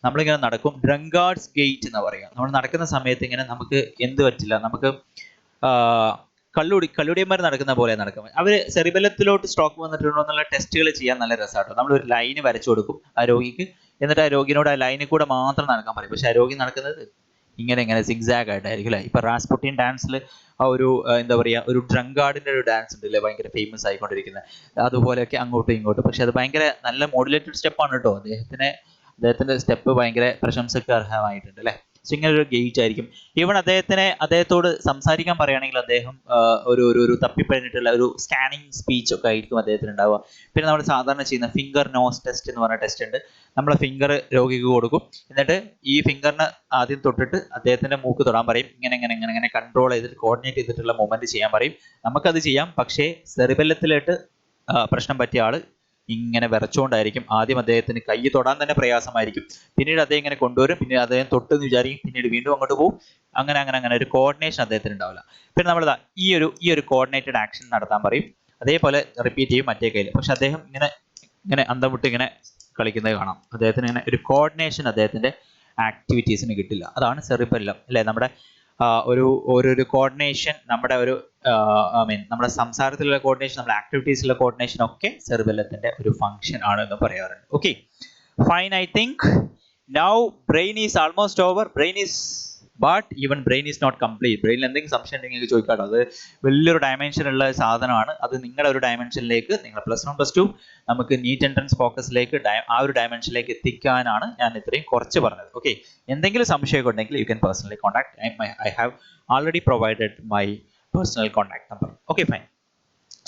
Speaker 1: നമ്മളിങ്ങനെ നടക്കും. ഡ്രങ്കാർഡ്സ് ഗെയിറ്റ് എന്ന് പറയുക. നമ്മൾ നടക്കുന്ന സമയത്ത് ഇങ്ങനെ നമുക്ക് എന്ത് പറ്റില്ല, നമുക്ക് കള്ളുടിയന്മാർ നടക്കുന്ന പോലെ നടക്കും. അവർ സെറിബെല്ലത്തിലോട്ട് സ്ട്രോക്ക് വന്നിട്ടുണ്ടോ എന്നുള്ള ടെസ്റ്റുകൾ ചെയ്യാൻ നല്ല രസമാട്ടോ. നമ്മൾ ഒരു ലൈന് വരച്ചു കൊടുക്കും ആ രോഗിക്ക്. എന്നിട്ട് ആ രോഗിനോട് ആ ലൈനിൽ കൂടെ മാത്രം നടക്കാൻ പറയും. പക്ഷെ ആ രോഗി നടക്കുന്നത് ഇങ്ങനെ സിഗ്സാഗ് ആയിട്ടായിരിക്കും അല്ലേ. ഇപ്പൊ റാസ്പുട്ടിൻ ഡാൻസിൽ ആ ഒരു എന്താ പറയുക, ഒരു ഡ്രങ്കാർഡിന്റെ ഒരു ഡാൻസ് ഉണ്ട് അല്ലേ, ഭയങ്കര ഫേമസ് ആയിക്കൊണ്ടിരിക്കുന്നത്. അതുപോലെയൊക്കെ അങ്ങോട്ടും ഇങ്ങോട്ടും. പക്ഷെ അത് ഭയങ്കര നല്ല മോഡുലേറ്റഡ് സ്റ്റെപ്പാണ് കേട്ടോ. അദ്ദേഹത്തിന്റെ സ്റ്റെപ്പ് ഭയങ്കര പ്രശംസയ്ക്ക് അർഹമായിട്ടുണ്ട് അല്ലേ. സോ ഇങ്ങനെ ഒരു ഗെയിറ്റ് ആയിരിക്കും. ഈവൻ അദ്ദേഹത്തോട് സംസാരിക്കാൻ പറയുകയാണെങ്കിൽ അദ്ദേഹം ഒരു തപ്പിപ്പഴിഞ്ഞിട്ടുള്ള ഒരു സ്കാനിങ് സ്പീച്ച് ഒക്കെ ആയിരിക്കും അദ്ദേഹത്തിന് ഉണ്ടാവുക. പിന്നെ നമ്മൾ സാധാരണ ചെയ്യുന്ന ഫിംഗർ നോസ് ടെസ്റ്റ് എന്ന് പറഞ്ഞ ടെസ്റ്റ് ഉണ്ട്. നമ്മളെ ഫിംഗർ രോഗിക്ക് കൊടുക്കും. എന്നിട്ട് ഈ ഫിംഗറിന് ആദ്യം തൊട്ടിട്ട് അദ്ദേഹത്തിന്റെ മൂക്ക് തൊടാൻ പറയും. ഇങ്ങനെ കൺട്രോൾ ചെയ്തിട്ട് കോർഡിനേറ്റ് ചെയ്തിട്ടുള്ള മൂവ്മെന്റ് ചെയ്യാൻ പറയും. നമുക്കത് ചെയ്യാം. പക്ഷേ സെറിബെല്ലത്തിലോട്ട് പ്രശ്നം പറ്റിയ ആള് ഇങ്ങനെ വിറച്ചുകൊണ്ടായിരിക്കും. ആദ്യം അദ്ദേഹത്തിന് കൈ തൊടാൻ തന്നെ പ്രയാസമായിരിക്കും. പിന്നീട് അദ്ദേഹം ഇങ്ങനെ കൊണ്ടുവരും, പിന്നെ അദ്ദേഹം തൊട്ടെന്ന് വിചാരിക്കും, പിന്നീട് വീണ്ടും അങ്ങോട്ട് പോകും. അങ്ങനെ ഒരു കോർഡിനേഷൻ അദ്ദേഹത്തിന് ഉണ്ടാവില്ല. പിന്നെ നമ്മളിതാ ഈ ഒരു കോർഡിനേറ്റഡ് ആക്ഷൻ നടത്താൻ പറയും. അതേപോലെ റിപ്പീറ്റ് ചെയ്യും മറ്റേ കയ്യിൽ. പക്ഷെ അദ്ദേഹം ഇങ്ങനെ അന്തം വിട്ട് ഇങ്ങനെ കളിക്കുന്നത് കാണാം. അദ്ദേഹത്തിന് ഇങ്ങനെ ഒരു കോർഡിനേഷൻ അദ്ദേഹത്തിന്റെ ആക്ടിവിറ്റീസിന് കിട്ടില്ല. അതാണ് സെറിബെല്ലം അല്ലെ, നമ്മുടെ ഒരു കോർഡിനേഷൻ, നമ്മുടെ നമ്മുടെ സംസാരത്തിലുള്ള കോർഡിനേഷൻ, നമ്മുടെ ആക്ടിവിറ്റീസിലുള്ള കോർഡിനേഷൻ ഒക്കെ സെറിബെല്ലത്തിന്റെ ഒരു ഫംഗ്ഷൻ ആണ് എന്ന് പറയാറുണ്ട്. Okay, fine. I think now brain is almost over. But even brain is not complete. ബ്രെയിനിൽ എന്തെങ്കിലും സംശയം ഉണ്ടെങ്കിൽ നിങ്ങൾക്ക് ചോദിക്കാട്ടോ. അത് വലിയൊരു ഡയമെൻഷനുള്ള സാധനമാണ്. അത് നിങ്ങളുടെ ഒരു ഡയമെൻഷനിലേക്ക്, നിങ്ങൾ +1 +2 നമുക്ക് നീറ്റ് എൻട്രൻസ് ഫോക്കസിലേക്ക് ആ ഒരു ഡയമെൻഷനിലേക്ക് എത്തിക്കാനാണ് ഞാൻ ഇത്രയും കുറച്ച് പറഞ്ഞത്. ഓക്കെ, എന്തെങ്കിലും സംശയമൊക്കെ ഉണ്ടെങ്കിൽ you can personally contact. I have already provided my personal contact number. Okay, fine.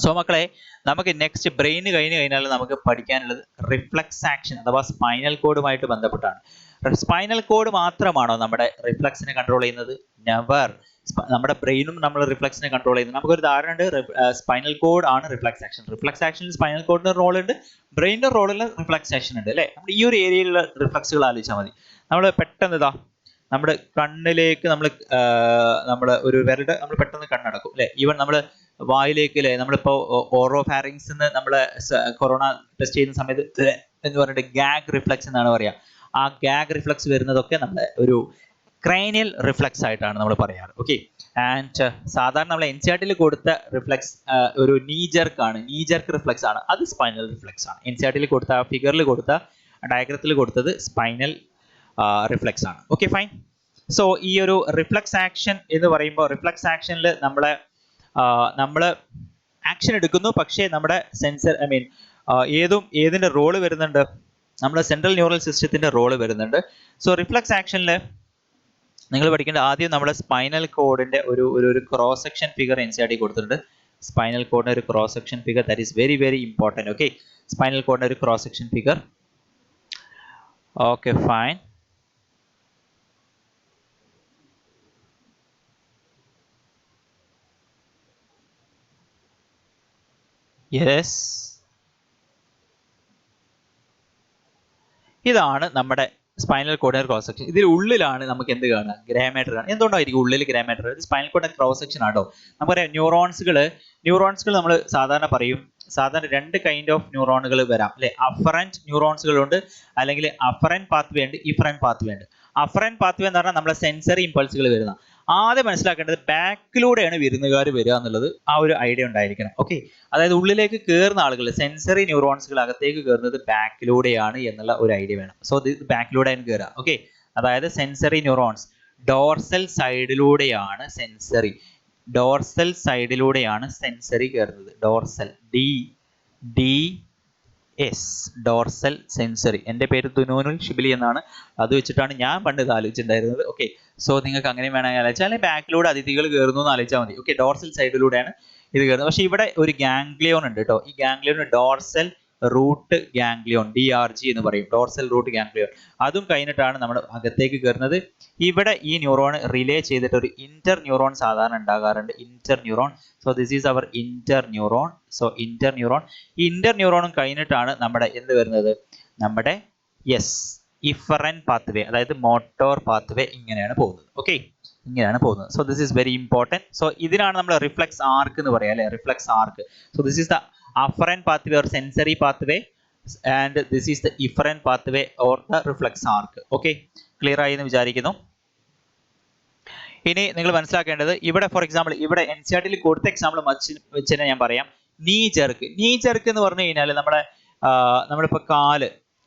Speaker 1: So മക്കളെ, നമുക്ക് നെക്സ്റ്റ് ബ്രെയിൻ കഴിഞ്ഞാൽ നമുക്ക് പഠിക്കാനുള്ളത് റിഫ്ലക്സ് ആക്ഷൻ അഥവാ സ്പൈനൽ കോഡുമായിട്ട് ബന്ധപ്പെട്ടാണ്. സ്പൈനൽ കോഡ് മാത്രമാണോ നമ്മുടെ റിഫ്ലക്സിനെ കൺട്രോൾ ചെയ്യുന്നത്? നെവർ. നമ്മുടെ ബ്രെയിനും നമ്മൾ റിഫ്ലക്സിനെ കൺട്രോൾ ചെയ്യുന്നത്. നമുക്കൊരു ധാരണ ഉണ്ട്, സ്പൈനൽ കോഡ് ആണ് റിഫ്ലക്സ് ആക്ഷൻ. റിഫ്ലക്സ് ആക്ഷനിൽ സ്പൈനൽ കോഡിന് റോൾ ഉണ്ട്, ബ്രെയിനിന്റെ റോളിൽ റിഫ്ലക്സ് ആക്ഷൻ ഉണ്ട് അല്ലേ. നമ്മുടെ ഈ ഒരു ഏരിയയിലുള്ള റിഫ്ലക്സുകൾ ആലോചിച്ചാൽ മതി. നമ്മൾ പെട്ടെന്ന് നമ്മുടെ കണ്ണിലേക്ക് നമ്മൾ ഒരു വിരട് നമ്മൾ പെട്ടെന്ന് കണ്ണടക്കും അല്ലെ. ഈവൻ നമ്മൾ വായിലേക്ക് അല്ലെ, നമ്മളിപ്പോ ഓറോഫാരിങ്സ് നമ്മള് കൊറോണ ടെസ്റ്റ് ചെയ്യുന്ന സമയത്ത് എന്ന് പറഞ്ഞിട്ട് ഗാഗ് റിഫ്ലക്സ് എന്നാണ് പറയാ. ആ ഗാഗ് റിഫ്ലക്സ് വരുന്നതൊക്കെ നമ്മുടെ ഒരു ക്രൈനിയൽ റിഫ്ലക്സ് ആയിട്ടാണ് നമ്മൾ പറയാറ്. ഓക്കെ, ആൻഡ് സാധാരണ നമ്മൾ NCERT കൊടുത്ത റിഫ്ലക്സ് ഒരു നീ ജെർക്ക് റിഫ്ലക്സ് ആണ്. അത് സ്പൈനൽ റിഫ്ലക്സ് ആണ്. NCERT കൊടുത്ത ഫിഗറിൽ കൊടുത്ത ഡയഗ്രത്തിൽ കൊടുത്തത് സ്പൈനൽ റിഫ്ലക്സ് ആണ്. Okay, fine. സോ ഈ ഒരു റിഫ്ലക്സ് ആക്ഷൻ എന്ന് പറയുമ്പോൾ, റിഫ്ലക്സ് ആക്ഷനിൽ നമ്മൾ ആക്ഷൻ എടുക്കുന്നു, പക്ഷേ നമ്മുടെ സെൻസർ ഏതിന്റെ റോള് വരുന്നുണ്ട്? നമ്മുടെ സെൻട്രൽ ന്യൂറൽ സിസ്റ്റത്തിന്റെ റോള് വരുന്നുണ്ട്. സോ റിഫ്ലക്സ് ആക്ഷനിൽ നിങ്ങൾ പഠിക്കേണ്ട ആദ്യം നമ്മുടെ സ്പൈനൽ കോഡിന്റെ ഒരു ക്രോസ് സെക്ഷൻ ഫിഗർ NCERT കൊടുത്തിട്ടുണ്ട്. സ്പൈനൽ കോഡിന്റെ ഒരു cross section figure, that is very very important. Okay, spinal കോഡിന്റെ ഒരു cross section figure. Okay, fine. Yes, ഇതാണ് നമ്മുടെ സ്പൈനൽ കോഡിന്റെ ക്രോസ് സെക്ഷൻ. ഇതിൽ ഉള്ളിലാണ് നമുക്ക് എന്ത് കാണുക? ഗ്രാമേറ്റർ കാണുക. എന്തുകൊണ്ടായിരിക്കും ഉള്ളിൽ ഗ്രാമേറ്റർ? സ്പൈനൽ കോഡിന്റെ ക്രോസ് സെക്ഷൻ ആണോ? നമുക്കറിയാം ന്യൂറോൺസുകൾ നമ്മൾ സാധാരണ പറയും, സാധാരണ 2 കൈൻഡ് ഓഫ് ന്യൂറോണുകൾ വരാം അല്ലെ. അഫറന്റ് ന്യൂറോൺസുകൾ ഉണ്ട്, അല്ലെങ്കിൽ അഫറന്റ് പാത്വേ ഉണ്ട്, ഇഫറന്റ് പാത്വേ ഉണ്ട്. അഫറന്റ് പാത്വേ എന്ന് പറഞ്ഞാൽ നമ്മുടെ സെൻസറി ഇമ്പൾസുകൾ വരുന്ന. ആദ്യം മനസ്സിലാക്കേണ്ടത് ബാക്കിലൂടെയാണ് വിരുന്നുകാർ വരിക എന്നുള്ളത് ആ ഒരു ഐഡിയ ഉണ്ടായിരിക്കണം. ഓക്കെ, അതായത് ഉള്ളിലേക്ക് കയറുന്ന ആളുകൾ, സെൻസറി ന്യൂറോൺസുകൾ അകത്തേക്ക് കയറുന്നത് ബാക്കിലൂടെയാണ് എന്നുള്ള ഒരു ഐഡിയ വേണം. സോ ഇത് ബാക്കിലൂടെയാണ് കയറുക. ഓക്കെ, അതായത് സെൻസറി ന്യൂറോൺസ് ഡോർസൽ സൈഡിലൂടെയാണ് സെൻസറി കയറുന്നത്. Dorsal dorsal sensory. എൻ്റെ പേര് ദുനൂനുൽ ഷിബിലി എന്നാണ്. അത് വെച്ചിട്ടാണ് ഞാൻ പണ്ട് ഇത് ആലോചിച്ചിട്ടുണ്ടായിരുന്നത്. ഓക്കെ, സോ നിങ്ങൾക്ക് അങ്ങനെ വേണമെങ്കിൽ ആലോചിച്ചാൽ, അല്ലെങ്കിൽ ബാക്കിലൂടെ അതിഥികൾ കയറുന്നു എന്ന് ആലോചിച്ചാൽ മതി. ഓക്കെ, ഡോർസൽ സൈഡിലൂടെയാണ് ഇത് കയറുന്നത്. പക്ഷെ ഇവിടെ ഒരു ഗാംഗ്ലിയോൺ ഉണ്ട് കേട്ടോ. ഈ ganglion dorsal root ganglion, DRG എന്ന് പറയും, ഡോർസൽ റൂട്ട് ഗാംഗ്ലിയോൺ. അതും കഴിഞ്ഞിട്ടാണ് നമ്മൾ അകത്തേക്ക് കയറുന്നത്. ഇവിടെ ഈ ന്യൂറോൺ റിലേ ചെയ്തിട്ട് ഒരു ഇന്റർ ന്യൂറോൺ സാധാരണ ഉണ്ടാകാറുണ്ട്. Inter neuron. So this is our inter neuron. So inter neuron, ഈ ഇന്റർ ന്യൂറോണും കഴിഞ്ഞിട്ടാണ് നമ്മുടെ എന്ത് വരുന്നത്? നമ്മുടെ ഇഫറൻ പാത്വേ, അതായത് മോട്ടോർ പാത്വേ. ഇങ്ങനെയാണ് പോകുന്നത്. ഓക്കെ, ഇങ്ങനെയാണ് പോകുന്നത്. So this is very important. So ഇതിനാണ് നമ്മൾ റിഫ്ലക്സ് ആർക്ക് എന്ന് പറയാം അല്ലെ, reflex arc. So this is the afferent pathway or sensory pathway, and this is the efferent pathway or the reflex arc. Okay, clear ആയി എന്ന് വിചാരിക്കുന്നു. ഇനി നിങ്ങൾ മനസ്സിലാക്കേണ്ടത്, ഇവിടെ ഫോർ എക്സാമ്പിൾ ഇവിടെ NCERT കൊടുത്ത എക്സാമ്പിൾ വെച്ച് ഞാൻ പറയാം. നീ ജെർക്ക് എന്ന് പറഞ്ഞു കഴിഞ്ഞാൽ നമ്മളിപ്പോൾ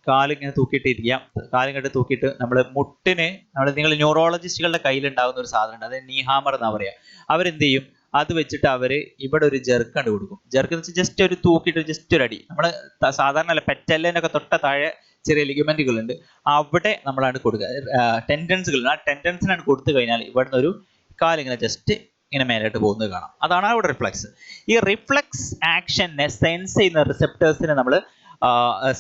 Speaker 1: കാല് ഇങ്ങനെ തൂക്കിയിട്ടിരിക്കാം. കാലിങ്ങോട്ട് തൂക്കിയിട്ട് നമ്മൾ മുട്ടിന് നിങ്ങൾ ന്യൂറോളജിസ്റ്റുകളുടെ കയ്യിലുണ്ടാകുന്ന ഒരു സാധനം ഉണ്ട്, അത് നീ ഹാമർ എന്നാ പറയാ. അവരെന്ത് ചെയ്യും? അത് വെച്ചിട്ട് അവര് ഇവിടെ ഒരു ജെർക്ക് കണ്ടു കൊടുക്കും. ജെർക്ക് എന്ന് വെച്ചാൽ ജസ്റ്റ് ഒരു തൂക്കിയിട്ട് ജസ്റ്റ് ഒരു അടി. നമ്മൾ സാധാരണ പെറ്റല്ലിനൊക്കെ തൊട്ട താഴെ ചെറിയ ലിഗമെന്റുകൾ ഉണ്ട്, അവിടെ നമ്മളാണ് കൊടുക്കുക. ടെൻഡൻസുകൾ, ആ ടെൻഡൻസിനാണ് കൊടുത്തു കഴിഞ്ഞാൽ ഇവിടുന്ന് ഒരു കാലിങ്ങനെ ജസ്റ്റ് ഇങ്ങനെ മേലോട്ട് പോകുന്നത് കാണാം. അതാണ് അവിടെ റിഫ്ലക്സ്. ഈ റിഫ്ലക്സ് ആക്ഷനെ സെൻസ് ചെയ്യുന്ന റിസെപ്റ്റേഴ്സിനെ നമ്മൾ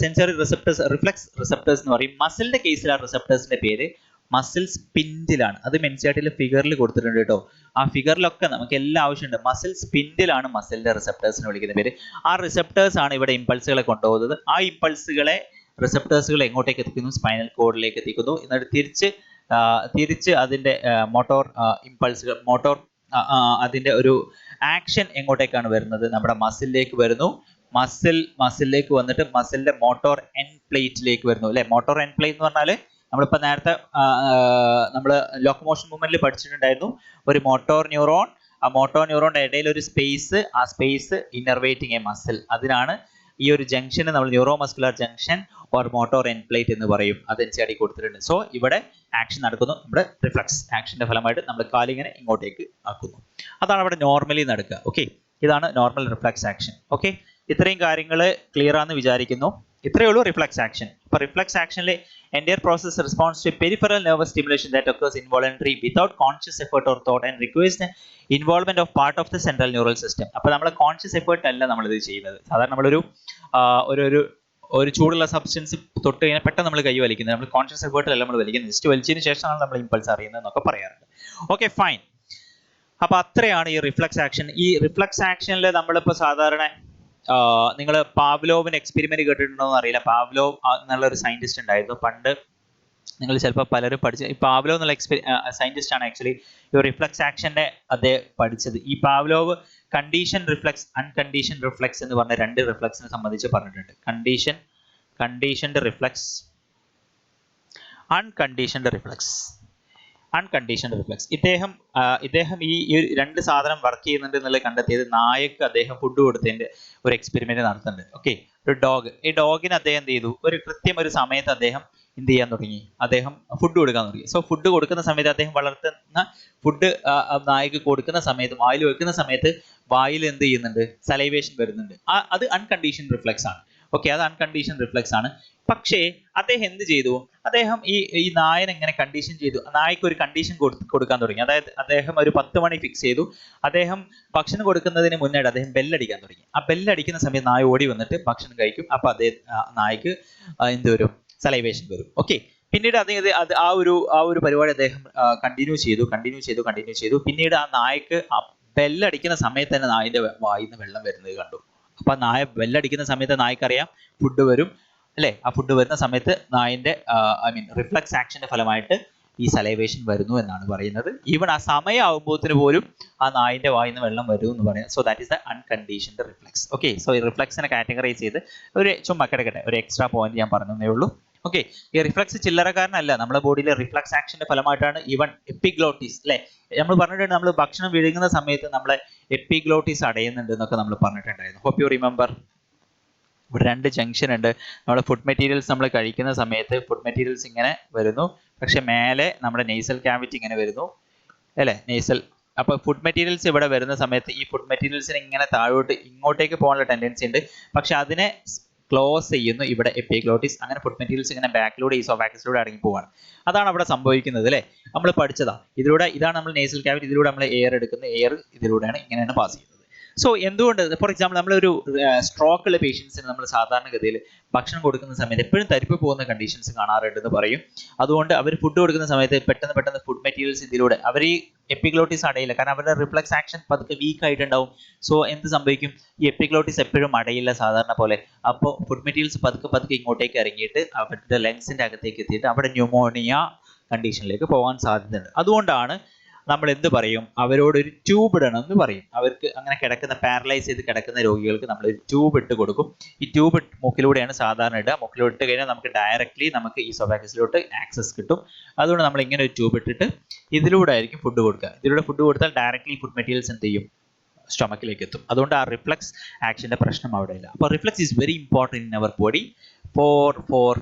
Speaker 1: സെൻസറി റിസെപ്റ്റേഴ്സ്, റിഫ്ലക്സ് റിസെപ്റ്റേഴ്സ് എന്ന് പറയും. മസിലിന്റെ കേസിൽ ആ റിസെപ്റ്റേഴ്സിന്റെ പേര് മസിൽ സ്പിൻഡിലാണ്. അത് എൻസിആർടിയിലെ ഫിഗറിൽ കൊടുത്തിട്ടുണ്ട് കേട്ടോ. ആ ഫിഗറിലൊക്കെ നമുക്ക് എല്ലാം ആവശ്യമുണ്ട്. മസിൽ സ്പിൻഡിലാണ് മസിലിന്റെ റിസപ്റ്റേഴ്സിനെ വിളിക്കുന്ന പേര്. ആ റിസപ്റ്റേഴ്സ് ആണ് ഇവിടെ ഇമ്പൾസുകളെ കൊണ്ടുപോകുന്നത്. ആ ഇമ്പൾസുകളെ റിസപ്റ്റേഴ്സുകൾ എങ്ങോട്ടേക്ക് എത്തിക്കുന്നു? സ്പൈനൽ കോഡിലേക്ക് എത്തിക്കുന്നു. എന്നിട്ട് തിരിച്ച് അതിന്റെ മോട്ടോർ ഇമ്പൾസുകൾ അതിന്റെ ഒരു ആക്ഷൻ എങ്ങോട്ടേക്കാണ് വരുന്നത്? നമ്മുടെ മസിലിലേക്ക് വരുന്നു. മസിലിലേക്ക് വന്നിട്ട് മസിലിന്റെ മോട്ടോർ എൻഡ് പ്ലേറ്റിലേക്ക് വരുന്നു അല്ലെ. മോട്ടോർ എൻഡ് പ്ലേറ്റ് എന്ന് പറഞ്ഞാൽ നമ്മളിപ്പോൾ നേരത്തെ നമ്മൾ ലോക്കോമോഷൻ മൂവ്മെന്റിൽ പഠിച്ചിട്ടുണ്ടായിരുന്നു. ഒരു മോട്ടോർ ന്യൂറോൺ, ആ മോട്ടോർ ന്യൂറോണിന്റെ ഇടയിൽ ഒരു സ്പേസ്, ആ സ്പേസ് ഇന്നർവേറ്റിംഗ് എ മസിൽ. അതിനാണ് ഈ ഒരു ജംഗ്ഷന് നമ്മൾ neuro muscular junction or motor end plate എന്ന് പറയും. അത് എൻസിആർടി കൊടുത്തിട്ടുണ്ട്. സോ ഇവിടെ ആക്ഷൻ നടക്കുന്നു. നമ്മുടെ റിഫ്ലക്സ് ആക്ഷന്റെ ഫലമായിട്ട് നമ്മൾ കാലിങ്ങനെ ഇങ്ങോട്ടേക്ക് ആക്കുന്നു. അതാണ് അവിടെ നോർമലി നടക്കുക. ഓക്കെ, ഇതാണ് നോർമൽ റിഫ്ലക്സ് ആക്ഷൻ. ഓക്കെ, ഇത്രയും കാര്യങ്ങൾ ക്ലിയർ ആണെന്ന് വിചാരിക്കുന്നു. ഇത്രയേ ഉള്ളൂ റിഫ്ലക്സ് ആക്ഷൻ. അപ്പോൾ reflux ആക്ഷനിലെ entire process responds to peripheral nervous stimulation that occurs involuntarily without conscious effort or thought and requires the involvement of part of the central neural system. അപ്പോൾ നമ്മൾ കോൺഷ്യസ് എഫേർട്ട് അല്ല നമ്മൾ ഇത് ചെയ്യുന്നത്. സാധാരണ നമ്മളൊരു ഒരു ചൂടുള്ള സബ്സ്റ്റൻസ് തൊട്ട് കഴിഞ്ഞാൽ പെട്ടെന്ന് നമ്മൾ കൈ വലിക്കുന്നത്. നമ്മൾ കോൺഷ്യസ് എഫേർട്ടിലല്ല നമ്മൾ വലിക്കുന്നത്. ജസ്റ്റ് വലിച്ചതിന് ശേഷമാണ് നമ്മൾ ഇമ്പൾസ് അറിയുന്നത് എന്നൊക്കെ പറയാറുണ്ട്. Okay, fine. അപ്പൊ അത്രയാണ് ഈ റിഫ്ലക്സ് ആക്ഷൻ. ഈ റിഫ്ലക്സ് ആക്ഷനിൽ നമ്മളിപ്പോൾ സാധാരണ നിങ്ങൾ പാവ്ലോവിന് എക്സ്പെരിമെന്റ് കേട്ടിട്ടുണ്ടോ എന്ന് അറിയില്ല. പാവ്ലോവ് എന്നുള്ള ഒരു സയന്റിസ്റ്റ് ഉണ്ടായിരുന്നു പണ്ട്. നിങ്ങൾ ചിലപ്പോൾ പലരും പഠിച്ച ഈ പാവ്ലോവ് എന്നുള്ള സയന്റിസ്റ്റ് ആണ് ആക്ച്വലി ഈ റിഫ്ലക്സ് ആക്ഷന്റെ അദ്ദേഹം പഠിച്ചത്. ഈ Pavlov condition reflex, uncondition reflex എന്ന് പറഞ്ഞ രണ്ട് റിഫ്ലക്സിനെ സംബന്ധിച്ച് പറഞ്ഞിട്ടുണ്ട്. Conditioned reflex, unconditioned reflex. ഇദ്ദേഹം ഈ രണ്ട് സാധനം വർക്ക് ചെയ്യുന്നുണ്ട് എന്നുള്ളത് കണ്ടെത്തിയത് നായക്ക് അദ്ദേഹം ഫുഡ് കൊടുത്തതിന്റെ ഒരു എക്സ്പെരിമെന്റ് നടത്തുന്നുണ്ട്. ഓക്കെ, ഒരു ഡോഗ്. ഈ ഡോഗിന് അദ്ദേഹം എന്ത് ചെയ്തു? കൃത്യം ഒരു സമയത്ത് അദ്ദേഹം എന്ത് ചെയ്യാൻ തുടങ്ങി? അദ്ദേഹം ഫുഡ് കൊടുക്കാൻ തുടങ്ങി. സോ ഫുഡ് കൊടുക്കുന്ന സമയത്ത് അദ്ദേഹം വളർത്തുന്ന ഫുഡ് നായക്ക് കൊടുക്കുന്ന സമയത്ത്, വായിൽ വെക്കുന്ന സമയത്ത് വായിൽ എന്ത് ചെയ്യുന്നുണ്ട്? സലൈവേഷൻ വരുന്നുണ്ട്. അത് അൺകണ്ടീഷൻ റിഫ്ലക്സ് ആണ്. ഓക്കെ, അത് അൺകണ്ടീഷൻ റിഫ്ലക്സ് ആണ്. പക്ഷേ അദ്ദേഹം എന്ത് ചെയ്തു? അദ്ദേഹം ഈ നായനെ എങ്ങനെ കണ്ടീഷൻ ചെയ്തു? നായക്ക് ഒരു കണ്ടീഷൻ കൊടുക്കാൻ തുടങ്ങി. അതായത് അദ്ദേഹം ഒരു 10 മണി ഫിക്സ് ചെയ്തു. അദ്ദേഹം ഭക്ഷണം കൊടുക്കുന്നതിന് മുന്നായിട്ട് അദ്ദേഹം ബെല്ലടിക്കാൻ തുടങ്ങി. ആ ബെല്ലടിക്കുന്ന സമയത്ത് നായ ഓടി വന്നിട്ട് ഭക്ഷണം കഴിക്കും. അപ്പൊ നായക്ക് എന്ത് വരും? സലൈവേഷൻ വരും. ഓക്കെ, പിന്നീട് അത് ആ ഒരു പരിപാടി അദ്ദേഹം കണ്ടിന്യൂ ചെയ്തു. പിന്നീട് ആ നായക്ക് ബെല്ലടിക്കുന്ന സമയത്ത് തന്നെ നായന്റെ വായിൽ നിന്ന് വെള്ളം വരുന്നത് കണ്ടു. അപ്പൊ നായ ബെല്ലടിക്കുന്ന സമയത്ത് നായക്കറിയാം ഫുഡ് വരും അല്ലെ. ആ ഫുഡ് വരുന്ന സമയത്ത് നായന്റെ റിഫ്ലക്സ് ആക്ഷന്റെ ഫലമായിട്ട് ഈ സലൈവേഷൻ വരുന്നു എന്നാണ് പറയുന്നത്. ഈവൻ ആ സമയം ആകുമ്പോഴത്തിന് പോലും ആ നായന്റെ വായിൽ നിന്ന് വെള്ളം വരും എന്ന് പറയുന്നത്. So that is the unconditioned reflex. Okay, so ഈ റിഫ്ലക്സിനെ കാറ്റഗറൈസ് ചെയ്ത് ചുമ്മാ കിടക്കട്ടെ, ഒരു എക്സ്ട്രാ പോയിന്റ് ഞാൻ പറഞ്ഞതേ ഉള്ളൂ. ഓക്കെ, ഈ റിഫ്ലക്സ് ചില്ലറക്കാരനല്ല. നമ്മുടെ ബോഡിയിലെ റിഫ്ലക്സ് ആക്ഷന്റെ ഫലമായിട്ടാണ് ഈവൻ എപ്പിഗ്ലോട്ടിസ് അല്ലെ. നമ്മൾ പറഞ്ഞിട്ടുണ്ട്, നമ്മൾ ഭക്ഷണം വിഴുങ്ങുന്ന സമയത്ത് നമ്മളെ എപ്പിഗ്ലോട്ടിസ് അടയുന്നുണ്ട് എന്നൊക്കെ നമ്മൾ പറഞ്ഞിട്ടുണ്ടായിരുന്നു. Hope you remember. ഇവിടെ രണ്ട് ജംഗ്ഷൻ ഉണ്ട്. നമ്മുടെ ഫുഡ് മെറ്റീരിയൽസ് നമ്മൾ കഴിക്കുന്ന സമയത്ത് ഫുഡ് മെറ്റീരിയൽസ് ഇങ്ങനെ വരുന്നു, പക്ഷെ മേലെ നമ്മുടെ നെയ്സൽ ക്യാവിറ്റി ഇങ്ങനെ വരുന്നു അല്ലേ, നെയ്സൽ. അപ്പോൾ ഫുഡ് മെറ്റീരിയൽസ് ഇവിടെ വരുന്ന സമയത്ത് ഈ ഫുഡ് മെറ്റീരിയൽസിന് ഇങ്ങനെ താഴോട്ട് ഇങ്ങോട്ടേക്ക് പോകാനുള്ള ടെൻഡൻസി ഉണ്ട്. പക്ഷെ അതിനെ ക്ലോസ് ചെയ്യുന്നു ഇവിടെ എപ്പിഗ്ലോട്ടിസ്. അങ്ങനെ ഫുഡ് മെറ്റീരിയൽസ് ഇങ്ങനെ ബാക്കിലൂടെ ഈസോഫാഗസിലൂടെ അടങ്ങി പോവാണ്. അതാണ് അവിടെ സംഭവിക്കുന്നത് അല്ലേ. നമ്മൾ പഠിച്ചതാ. ഇതാണ് നമ്മൾ നെയ്സൽ ക്യാവിറ്റി. ഇതിലൂടെ നമ്മൾ എയർ എടുക്കുന്ന എയർ ഇതിലൂടെയാണ് ഇങ്ങനെയാണ് പാസ് ചെയ്യുന്നത്. സോ എന്തുകൊണ്ട്? ഫോർ എക്സാമ്പിൾ നമ്മളൊരു സ്ട്രോക്ക് ഉള്ള പേഷ്യൻസിന് നമ്മൾ സാധാരണഗതിയിൽ ഭക്ഷണം കൊടുക്കുന്ന സമയത്ത് എപ്പോഴും തരിപ്പ് പോകുന്ന കണ്ടീഷൻസ് കാണാറുണ്ടെന്ന് പറയും. അതുകൊണ്ട് അവർ ഫുഡ് കൊടുക്കുന്ന സമയത്ത് പെട്ടെന്ന് ഫുഡ് മെറ്റീരിയൽസ് ഇതിലൂടെ അവർ ഈ എപ്പിഗ്ലോട്ടിസ് അടയില്ല. കാരണം അവരുടെ റിഫ്ലക്സ് ആക്ഷൻ പതുക്കെ വീക്ക് ആയിട്ടുണ്ടാവും. സോ എന്ത് സംഭവിക്കും? ഈ എപ്പിഗ്ലോട്ടിസ് എപ്പോഴും അടയില്ല സാധാരണ പോലെ. അപ്പോൾ ഫുഡ് മെറ്റീരിയൽസ് പതുക്കെ ഇങ്ങോട്ടേക്ക് ഇറങ്ങിയിട്ട് അവരുടെ ലങ്സിന്റെ അകത്തേക്ക് എത്തിയിട്ട് അവിടെ ന്യൂമോണിയ കണ്ടീഷനിലേക്ക് പോകാൻ സാധ്യതയുണ്ട്. അതുകൊണ്ടാണ് നമ്മൾ എന്ത് പറയും? അവരോടൊരു ട്യൂബ് ഇടണം എന്ന് പറയും. അവർക്ക് അങ്ങനെ കിടക്കുന്ന പാരലൈസ് ചെയ്ത് കിടക്കുന്ന രോഗികൾക്ക് നമ്മൾ ഒരു ട്യൂബ് ഇട്ട് കൊടുക്കും. ഈ ട്യൂബ് മൂക്കിലൂടെയാണ് സാധാരണ ഇടുക. മൂക്കിലൂടെ ഇട്ട് കഴിഞ്ഞാൽ നമുക്ക് ഡയറക്റ്റ്ലി നമുക്ക് ഈസോഫാഗസിലോട്ട് ആക്സസ് കിട്ടും. അതുകൊണ്ട് നമ്മൾ ഇങ്ങനെ ഒരു ട്യൂബ് ഇട്ടിട്ട് ഇതിലൂടെ ആയിരിക്കും ഫുഡ് കൊടുക്കുക. ഇതിലൂടെ ഫുഡ് കൊടുത്താൽ ഡയറക്റ്റ്ലി ഫുഡ് മെറ്റീരിയൽസ് എന്ത് ചെയ്യും? സ്റ്റൊമക്കിലേക്ക് എത്തും. അതുകൊണ്ട് ആ റിഫ്ലക്സ് ആക്ഷന്റെ പ്രശ്നം അവിടെ ഇല്ല. അപ്പോൾ reflex is very important in our body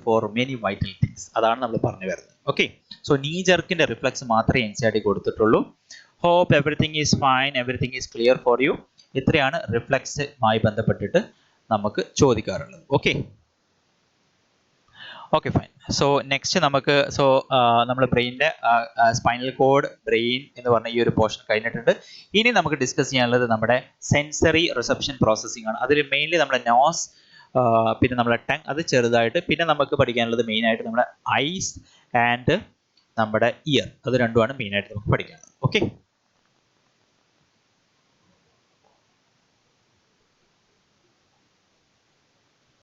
Speaker 1: for many vital things. അതാണ് നമ്മൾ പറഞ്ഞു വരുന്നത്. ഓക്കെ, സോ നീ ജെർക്കിന്റെ റിഫ്ലക്സ് മാത്രമേ എൻസിആർടി കൊടുത്തിട്ടുള്ളൂ. Hope everything is fine, everything is clear for you. ഇത്രയാണ് റിഫ്ലക്സുമായി ബന്ധപ്പെട്ടിട്ട് നമുക്ക് ചോദിക്കാറുള്ളത്. Okay, fine. സോ നെക്സ്റ്റ് നമുക്ക് നമ്മൾ ബ്രെയിനിന്റെ സ്പൈനൽ കോഡ്, ബ്രെയിൻ എന്ന് പറഞ്ഞ ഈ ഒരു പോർഷൻ കഴിഞ്ഞിട്ടുണ്ട്. ഇനി നമുക്ക് ഡിസ്കസ് ചെയ്യാനുള്ളത് നമ്മുടെ സെൻസറി റിസപ്ഷൻ പ്രോസസ്സിംഗ് ആണ്. അതിൽ മെയിൻലി നമ്മുടെ നോസ്, പിന്നെ നമ്മുടെ ടങ്, അത് ചെറുതായിട്ട്. പിന്നെ നമുക്ക് പഠിക്കാനുള്ളത് മെയിൻ ആയിട്ട് നമ്മുടെ ഐസ് ആൻഡ് നമ്മുടെ ഇയർ. അത് രണ്ടുമാണ് മെയിനായിട്ട് നമുക്ക് പഠിക്കാനുള്ളത്. ഓക്കെ.